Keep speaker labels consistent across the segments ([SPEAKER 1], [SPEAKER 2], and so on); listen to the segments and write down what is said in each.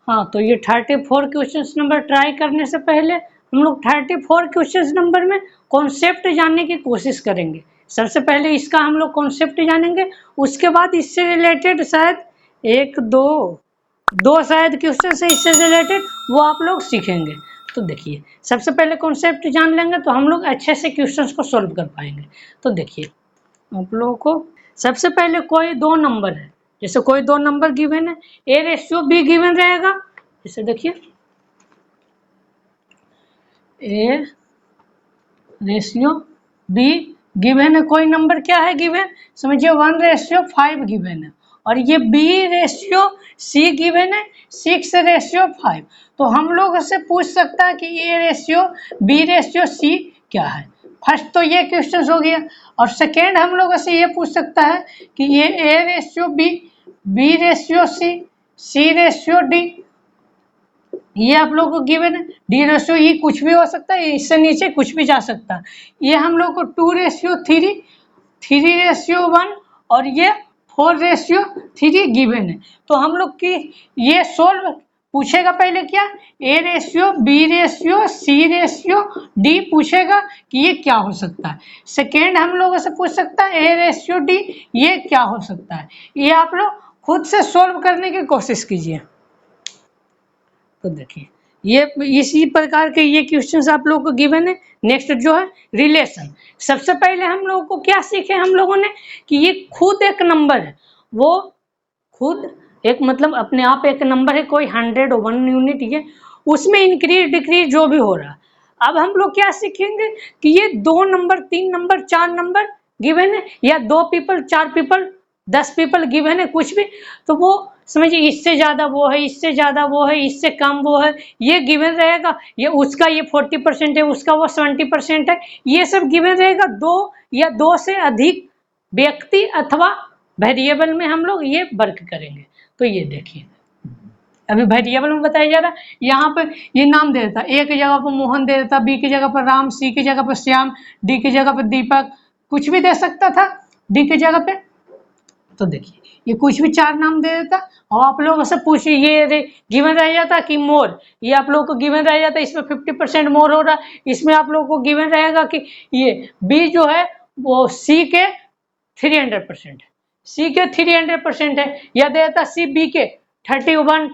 [SPEAKER 1] हाँ, तो ये 34 क्वेश्चन नंबर ट्राई करने से पहले हम लोग 34 क्वेश्चन नंबर में कॉन्सेप्ट जानने की कोशिश करेंगे। सबसे पहले इसका हम लोग कॉन्सेप्ट जानेंगे, उसके बाद इससे रिलेटेड शायद एक दो शायद क्वेश्चन है इससे रिलेटेड, वो आप लोग सीखेंगे। तो देखिए, सबसे पहले कॉन्सेप्ट जान लेंगे तो हम लोग अच्छे से क्वेश्चंस को सॉल्व कर पाएंगे। तो देखिए, आप लोगों को सबसे पहले कोई दो नंबर है, जैसे कोई दो नंबर गिवन है, ए रेशियो बी गिवन रहेगा। जैसे देखिए, ए रेशियो बी गिवन है, कोई नंबर क्या है गिवन, समझिए 1:5 गिवन है, और ये बी रेशियो सी गिवन है 6:5। तो हम लोग से पूछ सकता है कि A ratio B ratio C क्या है। फर्स्ट तो ये क्वेश्चन हो गया, और सेकेंड हम लोग से ये पूछ सकता है कि ये A ratio B ratio C ratio D, ये आप लोग को गिवन है। डी रेशियो ई कुछ भी हो सकता है, इससे नीचे कुछ भी जा सकता है। ये हम लोग को 2:3, 3:1 और ये 4:3 गिवन है। तो हम लोग की ये सोल्व पूछेगा पहले क्या, A ratio B ratio C ratio D पूछेगा कि ये क्या हो सकता है। सेकेंड हम लोगों से पूछ सकता है ए रेशियो डी, ये क्या हो सकता है। ये आप लोग खुद से सोल्व करने की कोशिश कीजिए। तो देखिए, ये इसी प्रकार के ये क्वेश्चंस आप लोगों को गिवन है। नेक्स्ट जो है रिलेशन, सबसे पहले हम लोगों को क्या सीखे हम लोगों ने कि ये खुद एक नंबर है, वो खुद एक मतलब अपने आप एक नंबर है, कोई 100 1 यूनिट, ये उसमें इंक्रीज डिक्रीज जो भी हो रहा। अब हम लोग क्या सीखेंगे कि ये 2 नंबर 3 नंबर 4 नंबर गिवन है, या 2 पीपल 4 पीपल 10 पीपल गिवन है कुछ भी, तो वो समझिए इससे ज्यादा वो है, इससे ज्यादा वो है, इससे कम वो है, ये गिवन रहेगा। ये उसका ये 40% है, उसका वो 70% है, ये सब गिवन रहेगा। 2 या 2 से अधिक व्यक्ति अथवा वेरिएबल में हम लोग ये वर्क करेंगे। तो ये देखिए, अभी वेरिएबल में बताया जा रहा है, यहाँ पे ये नाम दे देता, ए की जगह पर मोहन दे देता, बी की जगह पर राम, सी की जगह पर श्याम, डी की जगह पर दीपक, कुछ भी दे सकता था डी की जगह पे। तो देखिए, ये कुछ भी 4 नाम दे देता, और आप लोगों से पूछिए ये गिवन रह जाता कि मोर, ये आप लोगों को गिवन रह जाता, इसमें 50% मोर हो रहा, इसमें आप लोगों को गिवन रहेगा कि ये बी जो है वो सी के 300% है, सी के 300% है, या देता सी बी के 33.1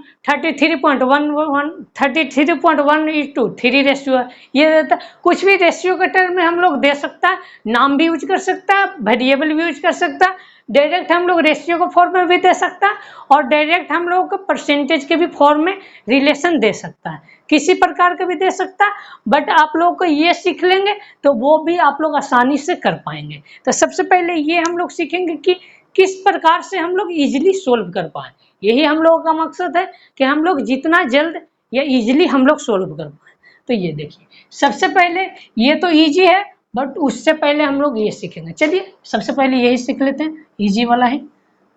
[SPEAKER 1] रेशियो है, ये देता। कुछ भी रेशियो के टर्म में हम लोग दे सकता है, नाम भी यूज कर सकता है, वेरिएबल भी यूज कर सकता है, डायरेक्ट हम लोग रेशियो के फॉर्म में भी दे सकता है, और डायरेक्ट हम लोग को परसेंटेज के भी फॉर्म में रिलेशन दे सकता है, किसी प्रकार का भी दे सकता है। बट आप लोग को ये सीख लेंगे तो वो भी आप लोग आसानी से कर पाएंगे। तो सबसे पहले ये हम लोग सीखेंगे कि किस प्रकार से हम लोग इजिली सोल्व कर पाए। यही हम लोगों का मकसद है कि हम लोग जितना जल्द या इजिली हम लोग सोल्व कर पाए। तो ये देखिए, सबसे पहले ये तो इजी है, बट उससे पहले हम लोग ये सीखेंगे। चलिए सबसे पहले यही सीख लेते हैं, इजी वाला ही।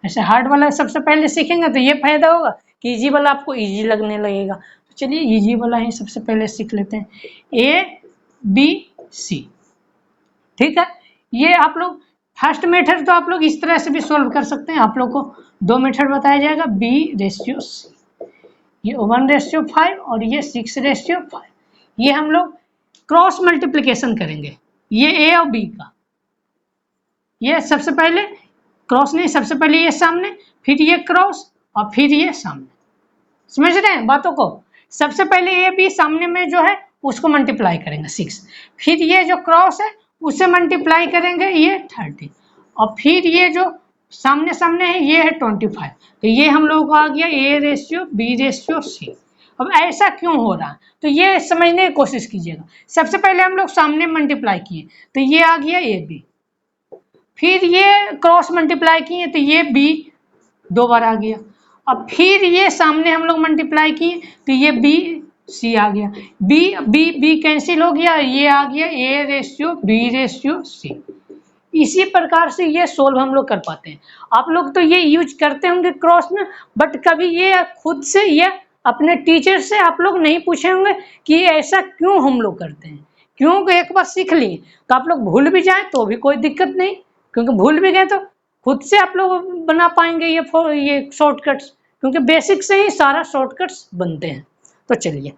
[SPEAKER 1] ऐसे हार्ड वाला सबसे पहले सीखेंगे तो ये फायदा होगा कि इजी वाला आपको इजी लगने लगेगा। तो चलिए इजी वाला ही सबसे पहले सीख लेते हैं, ए बी सी। ठीक है, ये आप लोग फर्स्ट मेथड तो आप लोग इस तरह से भी सोल्व कर सकते हैं। आप लोग को 2 मेथड बताया जाएगा, बी रेशियो सी, ये 1:5 और ये 6:5। ये हम लोग क्रॉस मल्टीप्लिकेशन करेंगे, ये ए और बी का। ये सबसे पहले क्रॉस नहीं, सबसे पहले ये सामने, फिर ये क्रॉस और फिर ये सामने। समझ रहे हैं बातों को। सबसे पहले ए बी सामने में जो है उसको मल्टीप्लाई करेंगे 6, फिर ये जो क्रॉस है उसे मल्टीप्लाई करेंगे ये 30, और फिर ये जो सामने सामने है ये है 25। तो ये हम लोगों को आ गया A ratio B ratio C. अब ऐसा क्यों हो रहा है तो ये समझने की कोशिश कीजिएगा। सबसे पहले हम लोग सामने मल्टीप्लाई किए तो ये आ गया ए बी, फिर ये क्रॉस मल्टीप्लाई किए तो ये बी 2 बार आ गया, अब फिर ये सामने हम लोग मल्टीप्लाई किए तो ये बी सी आ गया, बी बी बी कैंसिल हो गया, ये आ गया A ratio B ratio C. इसी प्रकार से ये सोल्व हम लोग कर पाते हैं। आप लोग तो ये यूज करते होंगे क्रॉस में, बट कभी ये खुद से ये अपने टीचर से आप लोग नहीं पूछे होंगे कि ऐसा क्यों हम लोग करते हैं। क्योंकि एक बार सीख लिए तो आप लोग भूल भी जाए तो भी कोई दिक्कत नहीं, क्योंकि भूल भी गए तो खुद से आप लोग बना पाएंगे ये शॉर्टकट्स, क्योंकि बेसिक से ही सारा शॉर्टकट्स बनते हैं। तो चलिए,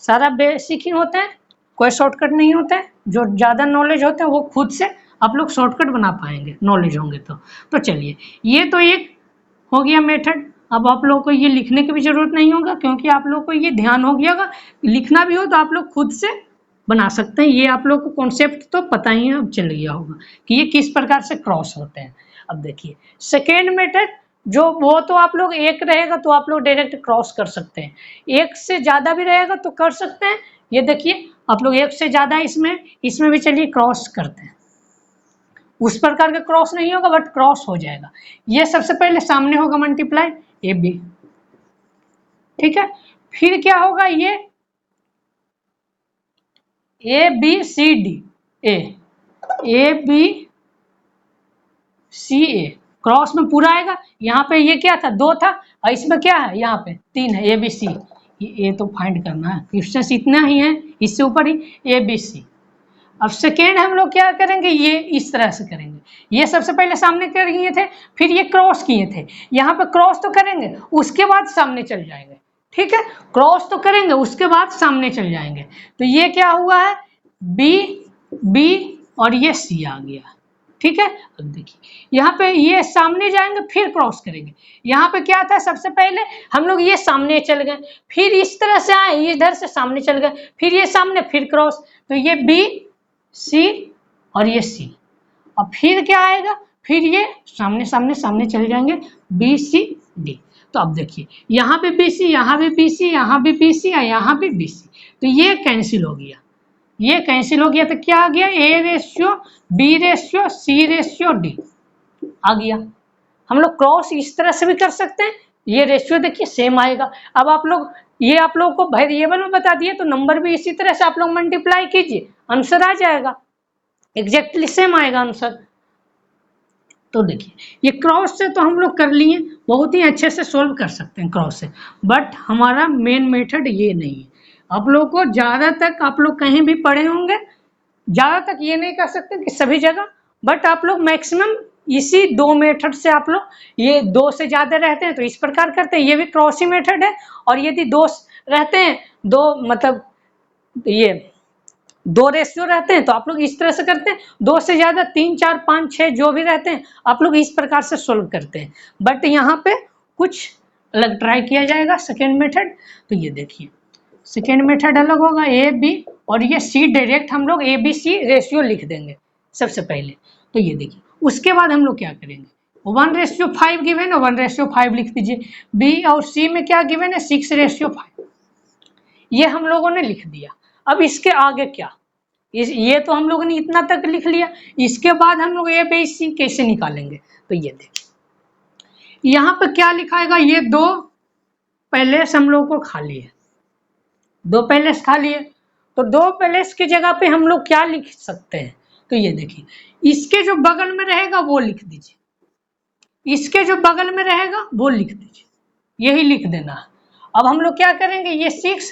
[SPEAKER 1] सारा बेसिक ही होता है, कोई शॉर्टकट नहीं होता है। जो ज़्यादा नॉलेज होता है वो खुद से आप लोग शॉर्टकट बना पाएंगे, नॉलेज होंगे तो चलिए, ये तो एक हो गया मेथड। अब आप लोग को ये लिखने की भी जरूरत नहीं होगा, क्योंकि आप लोग को ये ध्यान हो गया होगा। लिखना भी हो तो आप लोग खुद से बना सकते हैं। ये आप लोग को कॉन्सेप्ट तो पता ही है, अब चल गया होगा कि ये किस प्रकार से क्रॉस होते हैं। अब देखिए सेकेंड मेथड, जो वो तो आप लोग एक रहेगा तो आप लोग डायरेक्ट क्रॉस कर सकते हैं, एक से ज़्यादा भी रहेगा तो कर सकते हैं। ये देखिए आप लोग एक से ज़्यादा इसमें भी चलिए क्रॉस करते हैं। उस प्रकार का क्रॉस नहीं होगा बट क्रॉस हो जाएगा। ये सबसे पहले सामने होगा मल्टीप्लाई ए बी, ठीक है। फिर क्या होगा, ये A B C D, A B C A cross में पूरा आएगा। यहाँ पे ये क्या था, 2 था, और इसमें क्या है, यहाँ पे 3 है, ए बी सी। ये तो फाइंड करना है, क्वेश्चन इतना ही है, इससे ऊपर ही ए बी सी। अब सेकेंड हम लोग क्या करेंगे, ये इस तरह से करेंगे। ये सबसे पहले सामने कर किए थे, फिर ये क्रॉस किए थे। यहाँ पे क्रॉस तो करेंगे, उसके बाद सामने चल जाएंगे, ठीक है। क्रॉस तो करेंगे, उसके बाद सामने चल जाएंगे। तो ये क्या हुआ है, बी बी और ये सी आ गया, ठीक है। अब देखिए यहाँ पे ये सामने जाएंगे, फिर क्रॉस करेंगे। यहाँ पे क्या था, सबसे पहले हम लोग ये सामने चल गए, फिर इस तरह से आए, इधर से सामने चल गए, फिर ये सामने, फिर क्रॉस। तो ये बी सी और ये सी, और फिर क्या आएगा, फिर ये सामने सामने सामने चले जाएंगे, बी सी डी। तो अब देखिए यहाँ भी बी सी, यहाँ भी बी सी, यहाँ भी बी सी और यहाँ भी बी सी। तो ये कैंसिल हो गया, ये कैंसिल हो गया। तो क्या आ गया, A ratio B ratio C ratio D आ गया। हम लोग क्रॉस इस तरह से भी कर सकते हैं, ये रेशियो देखिए सेम आएगा। अब आप लोग ये आप लोग को वेरिएबल में बता दिए, तो नंबर भी इसी तरह से आप लोग मल्टीप्लाई कीजिए, आंसर आ जाएगा, एग्जैक्टली सेम आएगा आंसर। तो देखिए ये क्रॉस से तो हम लोग कर लिए, बहुत ही अच्छे से सोल्व कर सकते हैं क्रॉस से, बट हमारा मेन मेथड ये नहीं है। आप लोग को ज़्यादा तक आप लोग कहीं भी पढ़े होंगे, ज़्यादा तक ये नहीं कर सकते कि सभी जगह, बट आप लोग मैक्सिमम इसी 2 मेथड से आप लोग, ये 2 से ज़्यादा रहते हैं तो इस प्रकार करते हैं, ये भी क्रॉस ही मेथड है। और यदि 2 रहते हैं, 2 मतलब ये 2 रेशियो रहते हैं तो आप लोग इस तरह से करते हैं, 2 से ज़्यादा 3 4 5 6 जो भी रहते हैं आप लोग इस प्रकार से सोल्व करते हैं। बट यहाँ पे कुछ अलग ट्राई किया जाएगा सेकेंड मेथड। तो ये देखिए सेकेंड मेथड अलग होगा, ए बी और ये सी, डायरेक्ट हम लोग ए बी सी रेशियो लिख देंगे सबसे पहले। तो ये देखिए उसके बाद हम लोग क्या करेंगे, 1:5 गिवन है, 1:5 लिख दीजिए। बी और सी में क्या गिवन है, 6:5, ये हम लोगों ने लिख दिया। अब इसके आगे क्या, ये तो हम लोगों ने इतना तक लिख लिया, इसके बाद हम लोग ए बी सी कैसे निकालेंगे। तो ये देखिए यहाँ पे क्या लिखाएगा, ये 2 पैलेस हम लोग को खाली है, 2 पैलेस खाली है। तो 2 पैलेस की जगह पे हम लोग क्या लिख सकते हैं, तो ये देखिए इसके जो बगल में रहेगा वो लिख दीजिए, इसके जो बगल में रहेगा वो लिख दीजिए, यही लिख देना है। अब हम लोग क्या करेंगे, ये 6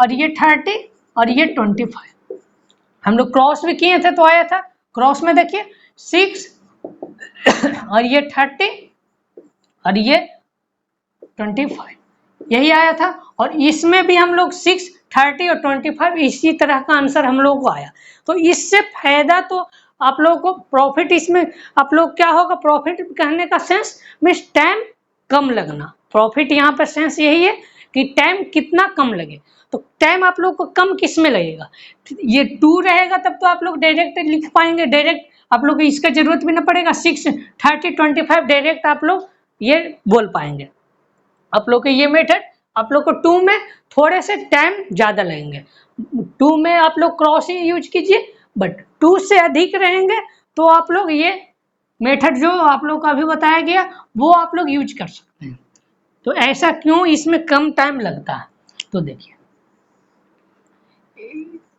[SPEAKER 1] और ये 30 और ये 25, हम लोग क्रॉस भी किए थे तो आया था, क्रॉस में देखिए 6 और ये 30 और ये 25 यही आया था। और इसमें भी हम लोग 6 30 और 25 इसी तरह का आंसर हम लोग को आया। तो इससे फायदा तो आप लोगों को प्रॉफिट, इसमें आप लोग क्या होगा, प्रॉफिट कहने का सेंस मीन्स टाइम कम लगना। प्रॉफिट यहाँ पर सेंस यही है कि टाइम कितना कम लगे। तो टाइम आप लोग को कम किस में लगेगा, ये 2 रहेगा तब तो आप लोग डायरेक्ट लिख पाएंगे, डायरेक्ट आप लोग को इसका जरूरत भी ना पड़ेगा, 6 30 25 डायरेक्ट आप लोग ये बोल पाएंगे। आप लोग के ये मेथड आप लोग को 2 में थोड़े से टाइम ज़्यादा लगेंगे, 2 में आप लोग क्रॉस ही यूज कीजिए, बट 2 से अधिक रहेंगे तो आप लोग ये मेथड जो आप लोग का अभी बताया गया वो आप लोग यूज कर सकते हैं। तो ऐसा क्यों, इसमें कम टाइम लगता है। तो देखिए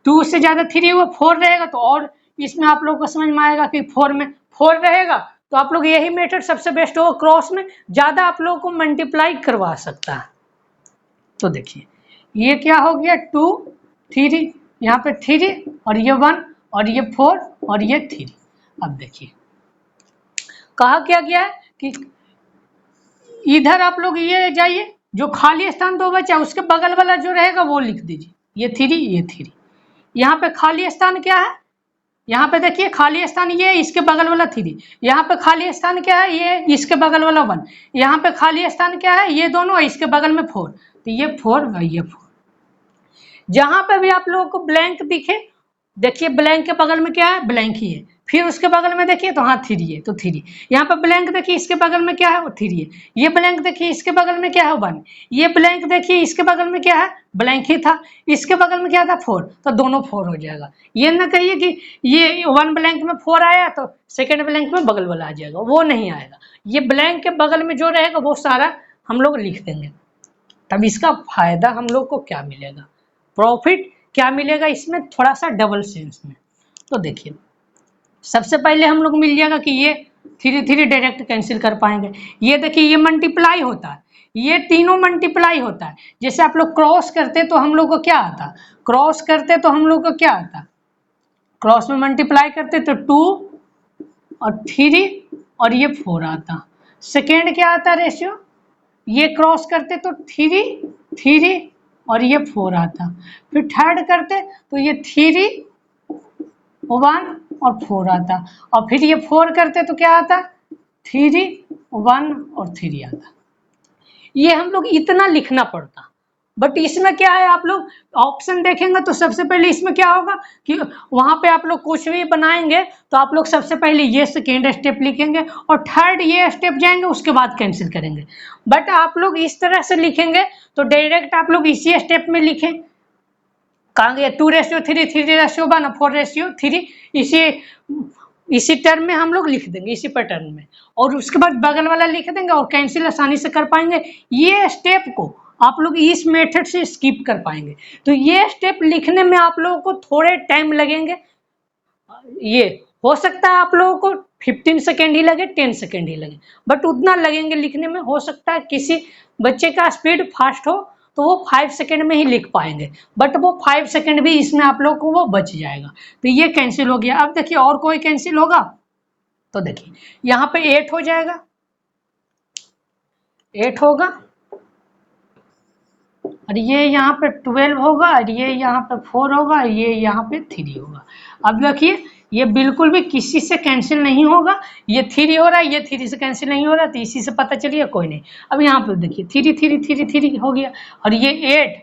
[SPEAKER 1] 2 से ज़्यादा 3 हुआ, 4 रहेगा तो और इसमें आप लोग को समझ में आएगा कि 4 में 4 रहेगा तो आप लोग यही मेथड सबसे बेस्ट होगा, क्रॉस में ज़्यादा आप लोगों को मल्टीप्लाई करवा सकता है। तो देखिए ये क्या हो गया, 2 3 यहाँ पे 3 और ये 1 और ये 4 और ये 3। अब देखिए कहा क्या गया है कि इधर आप लोग ये जाइए, जो खाली स्थान 2 बचा उसके बगल वाला जो रहेगा वो लिख दीजिए, ये 3 ये 3। यहाँ पे खाली स्थान क्या है, यहाँ पे देखिए खाली स्थान ये इसके बगल वाला 3, यहाँ पे खाली स्थान क्या है, ये इसके बगल वाला 1, यहाँ पे खाली स्थान क्या है, ये दोनों, इसके बगल में 4, तो ये 4 और ये 4। जहां पे भी आप लोगों को ब्लैंक दिखे, देखिए ब्लैंक के बगल में क्या है, ब्लैंक ही है, फिर उसके बगल में देखिए तो हाँ 3 है, तो 3। यहाँ पे ब्लैंक देखिए इसके बगल में क्या है, वो 3 है। ये ब्लैंक देखिए इसके बगल में क्या है, 1। ये ब्लैंक देखिए इसके बगल में क्या है, ब्लैंक ही था, इसके बगल में क्या था, 4, तो दोनों 4 हो जाएगा। ये ना कहिए कि ये 1 ब्लैंक में 4 आया तो सेकेंड ब्लैंक में बगल वाला आ जाएगा, वो नहीं आएगा। ये ब्लैंक के बगल में जो रहेगा वो सारा हम लोग लिख देंगे। तब इसका फायदा हम लोग को क्या मिलेगा, प्रॉफिट क्या मिलेगा इसमें, थोड़ा सा डबल सेंस में। तो देखिए सबसे पहले हम लोग मिल जाएगा कि ये 3 डायरेक्ट कैंसिल कर पाएंगे। ये देखिए ये मल्टीप्लाई होता है, ये तीनों मल्टीप्लाई होता है। जैसे आप लोग क्रॉस करते तो हम लोग को क्या आता, क्रॉस करते तो हम लोग को क्या आता, क्रॉस में मल्टीप्लाई करते तो 2 और 3 और ये 4 आता। सेकेंड क्या आता रेशियो, ये क्रॉस करते तो 3 और ये 4 आता। फिर थर्ड करते तो ये 3 1 और 4 आता, और फिर ये 4 करते तो क्या आता, 3 1 और 3 आता। ये हम लोग इतना लिखना पड़ता। बट इसमें क्या है, आप लोग ऑप्शन देखेंगे तो सबसे पहले इसमें क्या होगा कि वहां पे आप लोग कुछ भी बनाएंगे तो आप लोग सबसे पहले ये सेकेंड स्टेप लिखेंगे और थर्ड ये स्टेप जाएंगे, उसके बाद कैंसिल करेंगे। बट आप लोग इस तरह से लिखेंगे तो डायरेक्ट आप लोग इसी स्टेप में लिखें, कहेंगे 2:3, 3:1, 4:3, इसी टर्म में हम लोग लिख देंगे, इसी पैटर्न में, और उसके बाद बगल वाला लिख देंगे और कैंसिल आसानी से कर पाएंगे। ये स्टेप को आप लोग इस मेथड से स्किप कर पाएंगे। तो ये स्टेप लिखने में आप लोगों को थोड़े टाइम लगेंगे, ये हो सकता है आप लोगों को 15 सेकेंड ही लगे, 10 सेकेंड ही लगे, बट उतना लगेंगे लिखने में। हो सकता है किसी बच्चे का स्पीड फास्ट हो तो वो 5 सेकेंड में ही लिख पाएंगे, बट वो 5 सेकेंड भी इसमें आप लोग को वो बच जाएगा। तो ये कैंसिल हो गया। अब देखिए और कोई कैंसिल होगा तो देखिए यहाँ पे 8 हो जाएगा, 8 होगा, और ये यहाँ पे 12 होगा, और ये यहाँ पे 4 होगा, ये यहाँ पे 3 होगा। अब देखिए ये बिल्कुल भी किसी से कैंसिल नहीं होगा, ये 3 हो रहा है, ये 3 से कैंसिल नहीं हो रहा, तो इसी से पता चलिए कोई नहीं। अब यहाँ पे देखिए 3 हो गया, और ये 8,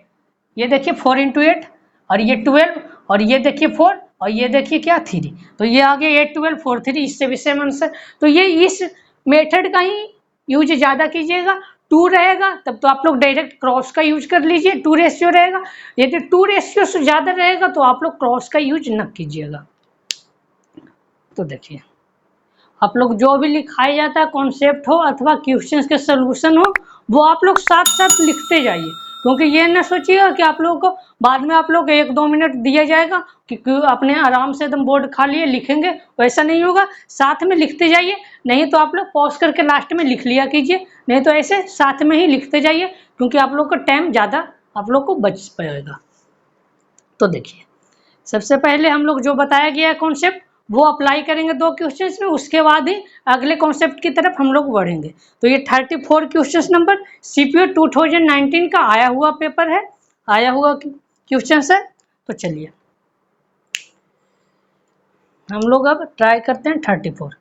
[SPEAKER 1] ये देखिए 4 × 8, और ये 12, और ये देखिए 4, और ये देखिए क्या 3, तो ये आ गया 8 12 4 3, इससे भी सेम आंसर। तो ये इस मेथड का ही यूज ज्यादा कीजिएगा। 2 रहेगा तब तो आप लोग डायरेक्ट क्रॉस का यूज कर लीजिए, 2 रेशियो रहेगा। यदि 2 रेशियो से ज्यादा रहेगा तो आप लोग क्रॉस का यूज न कीजिएगा। तो देखिए आप लोग जो भी लिखाया जाता है, कॉन्सेप्ट हो अथवा क्वेश्चंस के सॉल्यूशन हो, वो आप लोग साथ साथ लिखते जाइए, क्योंकि ये ना सोचिएगा कि आप लोगों को बाद में आप लोग 1-2 मिनट दिया जाएगा कि अपने आराम से एकदम बोर्ड खाली लिखेंगे, वैसा नहीं होगा। साथ में लिखते जाइए, नहीं तो आप लोग पॉज करके लास्ट में लिख लिया कीजिए, नहीं तो ऐसे साथ में ही लिखते जाइए, क्योंकि आप लोग का टाइम ज़्यादा आप लोग को बच पाएगा। तो देखिए सबसे पहले हम लोग जो बताया गया है कॉन्सेप्ट वो अप्लाई करेंगे 2 क्वेश्चंस में, उसके बाद ही अगले कॉन्सेप्ट की तरफ हम लोग बढ़ेंगे। तो ये 34 क्वेश्चन नंबर सीपीओ 2019 का आया हुआ पेपर है, आया हुआ क्वेश्चन है। तो चलिए हम लोग अब ट्राई करते हैं 34।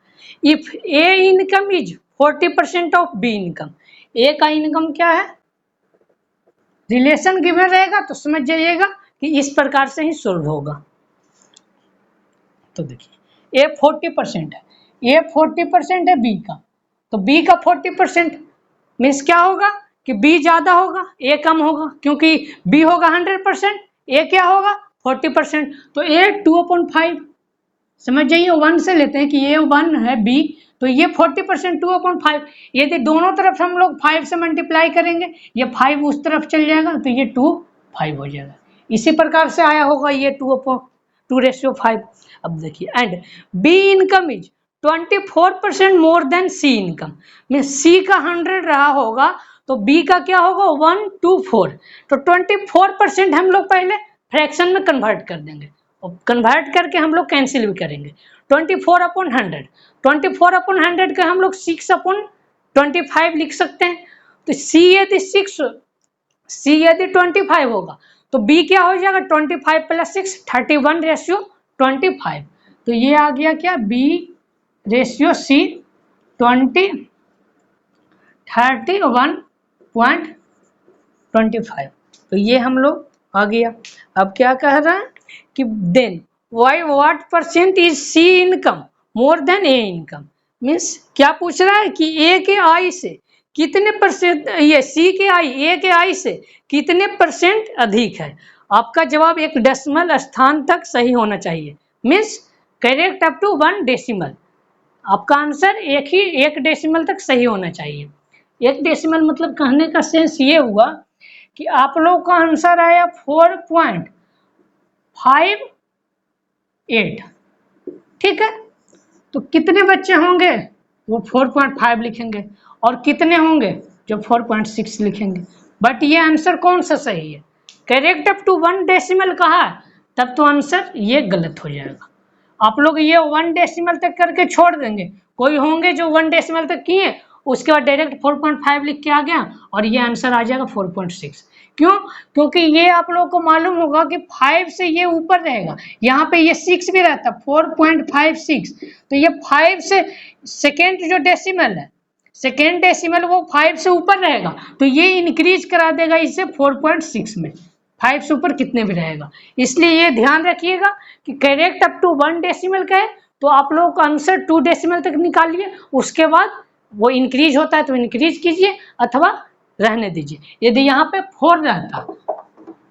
[SPEAKER 1] If A income is 40% of B income, A का इनकम क्या है, रिलेशन गिवन रहेगा तो समझ जाइएगा कि इस प्रकार से ही सोल्व होगा। तो देखिए ए 40% है, ए 40% है बी का, तो बी का 40% मीन्स क्या होगा कि बी ज्यादा होगा, ए कम होगा, क्योंकि बी होगा 100%, ए क्या होगा 40%, तो ए 2/5। समझ जाइए 1 से लेते हैं कि ये 1 है बी, तो ये 40% 2/5। यदि दोनों तरफ हम लोग 5 से मल्टीप्लाई करेंगे, ये 5 उस तरफ चल जाएगा तो ये 2/5 हो जाएगा। इसी प्रकार से आया होगा ये 2:5। अब देखिए and B income is 24% more than C income, mean C का 100 रहा होगा तो बी का क्या होगा 124, तो 24% हम लोग पहले फ्रैक्शन में कन्वर्ट कर देंगे, और कन्वर्ट करके हम लोग कैंसिल भी करेंगे। 24/100, 24/100 के हम लोग 6/25 लिख सकते हैं, तो सी यदि 25 होगा तो बी क्या हो जाएगा 25 + 6 31:25। तो ये आ गया क्या बी रेशियो सी 31:25। तो ये हम लोग आ गया। अब क्या कह रहा है कि then y what % is C income more than A income. Means क्या पूछ रहा है कि ए के आई से कितने %, ये सी के आई ए के आई से कितने % अधिक है। आपका जवाब एक डेसिमल स्थान तक सही होना चाहिए। Means correct up to 1 decimal. आपका आंसर एक डेसिमल तक सही होना चाहिए। एक डेसिमल मतलब कहने का सेंस ये हुआ कि आप लोग का आंसर आया 4.58। ठीक है, तो कितने बच्चे होंगे वो 4.5 लिखेंगे और कितने होंगे जो 4.6 लिखेंगे। बट ये आंसर कौन सा सही है, करेक्ट अप टू 1 डेसिमल कहा है, तब तो आंसर ये गलत हो जाएगा। आप लोग ये 1 डेसिमल तक करके छोड़ देंगे, कोई होंगे जो 1 डेसिमल तक किए उसके बाद डायरेक्ट 4.5 लिख के आ गया और ये आंसर आ जाएगा 4.6। क्यों? क्योंकि ये आप लोग को मालूम होगा कि 5 से ये ऊपर रहेगा, यहाँ पे ये 6 भी रहता 4.56। तो ये 5 से सेकेंड जो डेसिमल है, सेकेंड डेसिमल वो 5 से ऊपर रहेगा तो ये इंक्रीज करा देगा इसे 4.6 में। 5 से ऊपर कितने भी रहेगा, इसलिए ये ध्यान रखिएगा कि करेक्ट अप टू 1 डेसिमल का है तो आप लोगों का आंसर 2 डेसिमल तक निकालिए। उसके बाद वो इंक्रीज होता है तो इंक्रीज कीजिए अथवा रहने दीजिए। यदि यहाँ पे 4 रहता,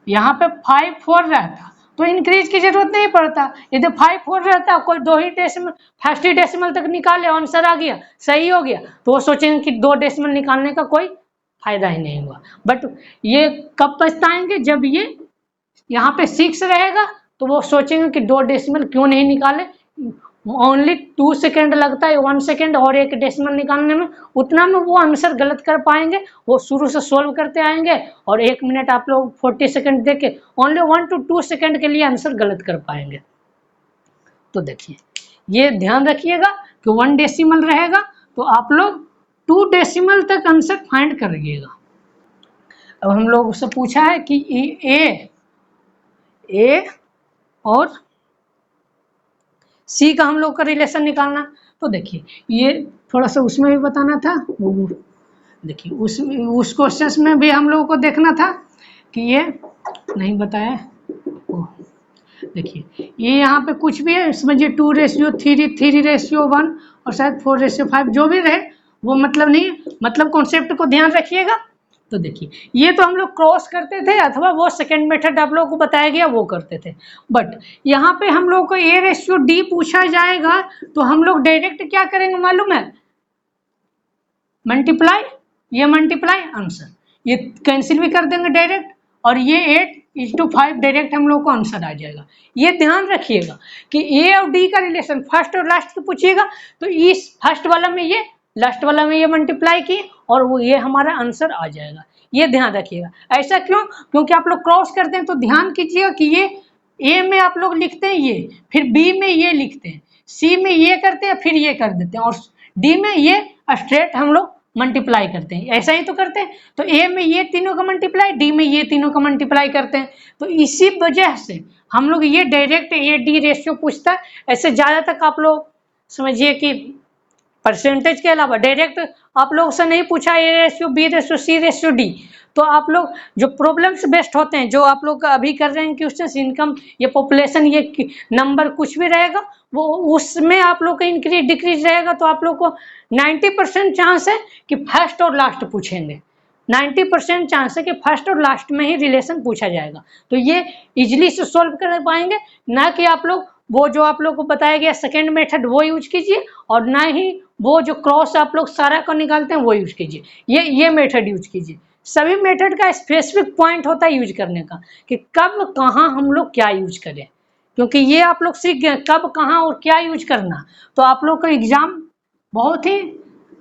[SPEAKER 1] यहाँ पे 5 4 रहता तो इंक्रीज की जरूरत नहीं पड़ता। यदि 5 4 रहता, कोई 2 ही डेसिमल फर्स्ट ही डेसिमल तक निकाले, आंसर आ गया, सही हो गया, तो वो सोचेंगे कि 2 डेसिमल निकालने का कोई फायदा ही नहीं हुआ। बट ये कब पछताएंगे, जब ये यहाँ पे 6 रहेगा तो वो सोचेंगे कि 2 डेसिमल क्यों नहीं निकाले। ओनली 2 सेकेंड लगता है, 1 सेकेंड और 1 डेसिमल निकालने में, उतना में वो आंसर गलत कर पाएंगे। वो शुरू से सोल्व करते आएंगे और 1 मिनट आप लोग 40 सेकेंड देके ओनली 1 to 2 सेकेंड के लिए आंसर गलत कर पाएंगे। तो देखिए ये ध्यान रखिएगा कि 1 डेसिमल रहेगा तो आप लोग 2 डेसिमल तक आंसर फाइंड करिएगा। अब हम लोग से पूछा है कि ए और सी का हम लोग का रिलेशन निकालना। तो देखिए ये थोड़ा सा उसमें भी बताना था, देखिए उस क्वेश्चन में भी हम लोगों को देखना था कि ये नहीं बताया। देखिए ये यहाँ पे कुछ भी है समझिए 2:3 3:1 और शायद 4:5 जो भी रहे वो मतलब नहीं है, मतलब कॉन्सेप्ट को ध्यान रखिएगा। तो देखिए ये तो हम लोग क्रॉस करते थे अथवा वो सेकेंड मेथड आप लोगों को बताया गया वो करते थे। बट यहाँ पे हम लोग को A/D पूछा जाएगा तो हम लोग डायरेक्ट क्या करेंगे मालूम है, मल्टीप्लाई, ये मल्टीप्लाई आंसर, ये कैंसिल भी कर देंगे डायरेक्ट और ये 8:5 डायरेक्ट हम लोग को आंसर आ जाएगा। ये ध्यान रखिएगा कि ए और डी का रिलेशन फर्स्ट और लास्ट को पूछिएगा तो इस फर्स्ट वाला में ये, लास्ट वाला में ये मल्टीप्लाई किए और वो ये हमारा आंसर आ जाएगा। ये ध्यान रखिएगा। ऐसा क्यों? क्योंकि आप लोग क्रॉस करते हैं तो ध्यान कीजिएगा कि ये ए में आप लोग लिखते हैं ये, फिर बी में ये लिखते हैं, सी में ये करते हैं, फिर ये कर देते हैं और डी में ये स्ट्रेट हम लोग मल्टीप्लाई करते हैं। ऐसा ही तो करते हैं। तो ए में ये तीनों का मल्टीप्लाई, डी में ये तीनों का मल्टीप्लाई करते हैं। तो इसी वजह से हम लोग ये डायरेक्ट A/D रेशियो पूछता है। ऐसे ज़्यादा तक आप लोग समझिए कि परसेंटेज के अलावा डायरेक्ट आप लोग से नहीं पूछा A/B, C/D। तो आप लोग जो प्रॉब्लम्स बेस्ड होते हैं, जो आप लोग अभी कर रहे हैं क्वेश्चन, इनकम, ये पॉपुलेशन, ये नंबर कुछ भी रहेगा वो उसमें आप लोग का इंक्रीज डिक्रीज रहेगा तो आप लोग को 90% चांस है कि फर्स्ट और लास्ट पूछेंगे। 90% चांस है कि फर्स्ट और लास्ट में ही रिलेशन पूछा जाएगा। तो ये इजिली से सोल्व कर पाएंगे, ना कि आप लोग वो जो आप लोग को बताया गया सेकेंड मेथड वो यूज कीजिए और ना ही वो जो क्रॉस आप लोग सारा को निकालते हैं वो यूज कीजिए। ये मेथड यूज कीजिए। सभी मेथड का स्पेसिफिक पॉइंट होता है यूज करने का कि कब कहाँ हम लोग क्या यूज करें, क्योंकि ये आप लोग सीख गए कब कहाँ और क्या यूज करना, तो आप लोग का एग्जाम बहुत ही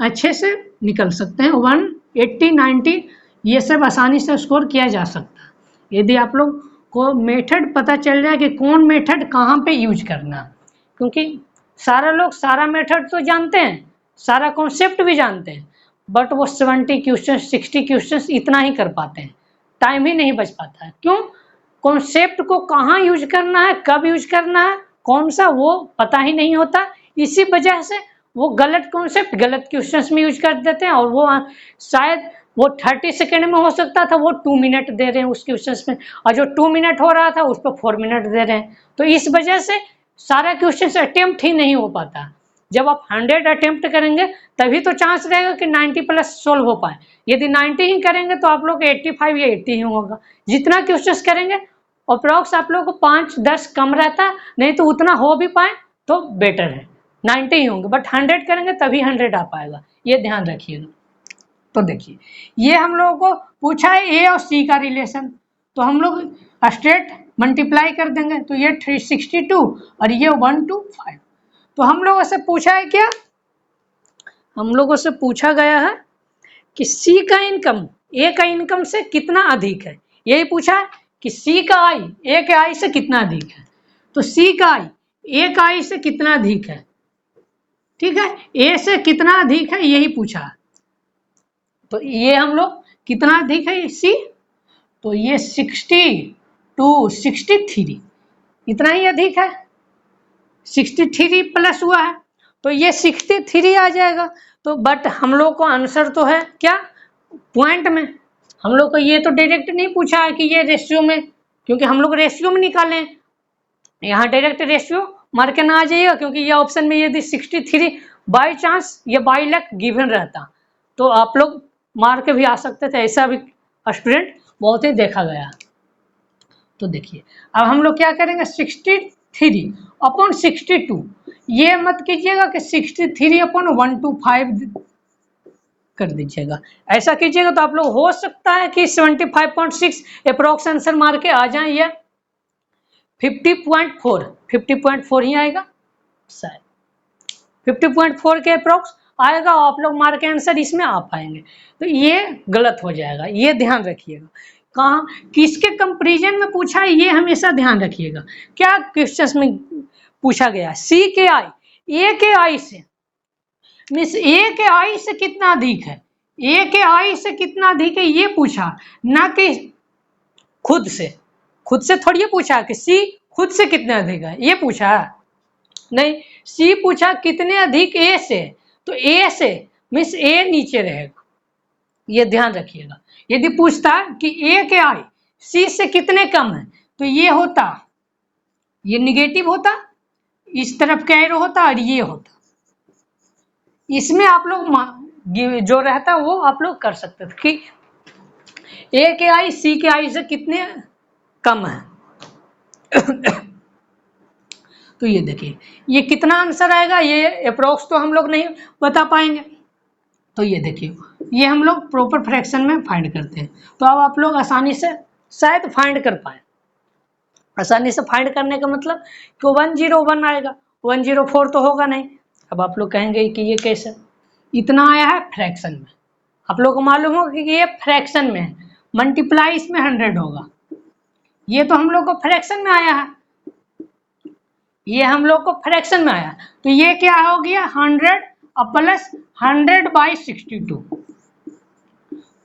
[SPEAKER 1] अच्छे से निकल सकते हैं। 180 90 ये सब आसानी से स्कोर किया जा सकता है यदि आप लोग को मेथड पता चल जाए कि कौन मेथड कहाँ पे यूज करना। क्योंकि सारा लोग सारा मेथड तो जानते हैं, सारा कॉन्सेप्ट भी जानते हैं, बट वो 70 क्वेश्चन 60 क्वेश्चन इतना ही कर पाते हैं, टाइम ही नहीं बच पाता है। क्यों? कॉन्सेप्ट को कहाँ यूज करना है, कब यूज करना है, कौन सा, वो पता ही नहीं होता। इसी वजह से वो गलत कॉन्सेप्ट गलत क्वेश्चंस में यूज कर देते हैं, और वो शायद वो 30 सेकेंड में हो सकता था, वो 2 मिनट दे रहे हैं उस क्वेश्चंस में, और जो 2 मिनट हो रहा था उस पर 4 मिनट दे रहे हैं। तो इस वजह से सारा क्वेश्चन अटेम्प्ट ही नहीं हो पाता। जब आप 100 अटेम्प्ट करेंगे तभी तो चांस रहेगा कि 90 प्लस सोल्व हो पाए। यदि 90 ही करेंगे तो आप लोग 85 या 80 ही होगा। जितना क्वेश्चंस करेंगे अप्रोक्स आप लोग को 5-10 कम रहता, नहीं तो उतना हो भी पाए तो बेटर है, 90 ही होंगे, बट 100 करेंगे तभी 100 आ पाएगा, ये ध्यान रखिएगा। तो देखिए ये हम लोगों को पूछा है ए और सी का रिलेशन, तो हम लोग स्ट्रेट मल्टीप्लाई कर देंगे, तो ये 362 और ये 125। तो हम लोगों से पूछा है क्या, हम लोगों से पूछा गया है कि सी का इनकम ए का इनकम से कितना अधिक है, यही पूछा है कि सी का आई ए के आई से कितना अधिक है। तो सी का आई ए का आई से कितना अधिक है, ठीक है, ए से कितना अधिक है यही पूछा है। तो ये हम लोग कितना अधिक है सी, तो ये 62 63 इतना ही अधिक है, 63 प्लस हुआ है, तो ये 63 आ जाएगा। तो बट हम लोग को आंसर तो है क्या, पॉइंट में। हम लोग को ये तो डायरेक्ट नहीं पूछा है कि ये रेशियो में, क्योंकि हम लोग रेशियो में निकाले, यहाँ डायरेक्ट रेशियो मार के ना आ जाइएगा, क्योंकि ये ऑप्शन में यदि 63 बाई चांस या बाई लक गिवन रहता तो आप लोग मार के भी आ सकते थे, ऐसा भी स्टूडेंट बहुत ही देखा गया। तो देखिए अब हम लोग क्या करेंगे, 63 अपॉन 62, ये मत कीजिएगा कि 63 अपॉन 125 कर दीजिएगा, ऐसा कीजिएगा तो आप लोग हो सकता है कि 75.6 अप्रोक्स आंसर मार के आ जाए, या 50.4 ही आएगा शायद, 50.4 के अप्रोक्स आएगा, आप लोग मार के आंसर इसमें आ पाएंगे। तो ये गलत हो जाएगा, ये ध्यान रखिएगा। कहाँ किसके कंपैरिजन में पूछा है ये हमेशा ध्यान रखिएगा। क्या क्वेश्चन में पूछा गया, सी के आई ए के आई से, मीन्स ए के आई से कितना अधिक है, ए के आई से कितना अधिक है ये पूछा, ना कि खुद से थोड़ी पूछा कि सी खुद से कितना अधिक है ये पूछा, नहीं, सी पूछा कितने अधिक ए से, तो ए से मीन्स ए नीचे रहेगा, ये ध्यान रखिएगा। यदि पूछता कि ए के आई सी से कितने कम है तो ये होता, ये निगेटिव होता, इस तरफ का एरो होता और ये होता, इसमें आप लोग जो रहता वो आप लोग कर सकते थे कि ए के आई सी के आई से कितने कम है। तो ये देखिए ये कितना आंसर आएगा, ये अप्रोक्स तो हम लोग नहीं बता पाएंगे। तो ये देखिए ये हम लोग प्रॉपर फ्रैक्शन में फाइंड करते हैं, तो अब आप लोग आसानी से शायद फाइंड कर पाए। आसानी से फाइंड करने का मतलब कि 101 आएगा, 104 तो होगा नहीं। अब आप लोग कहेंगे कि ये कैसे, इतना आया है फ्रैक्शन में, आप लोग को मालूम होगा कि ये फ्रैक्शन में है, मल्टीप्लाई इसमें 100 होगा, ये तो हम लोग को फ्रैक्शन में आया है, ये हम लोग को फ्रैक्शन में आया, तो ये क्या हो गया 100 प्लस 100/62,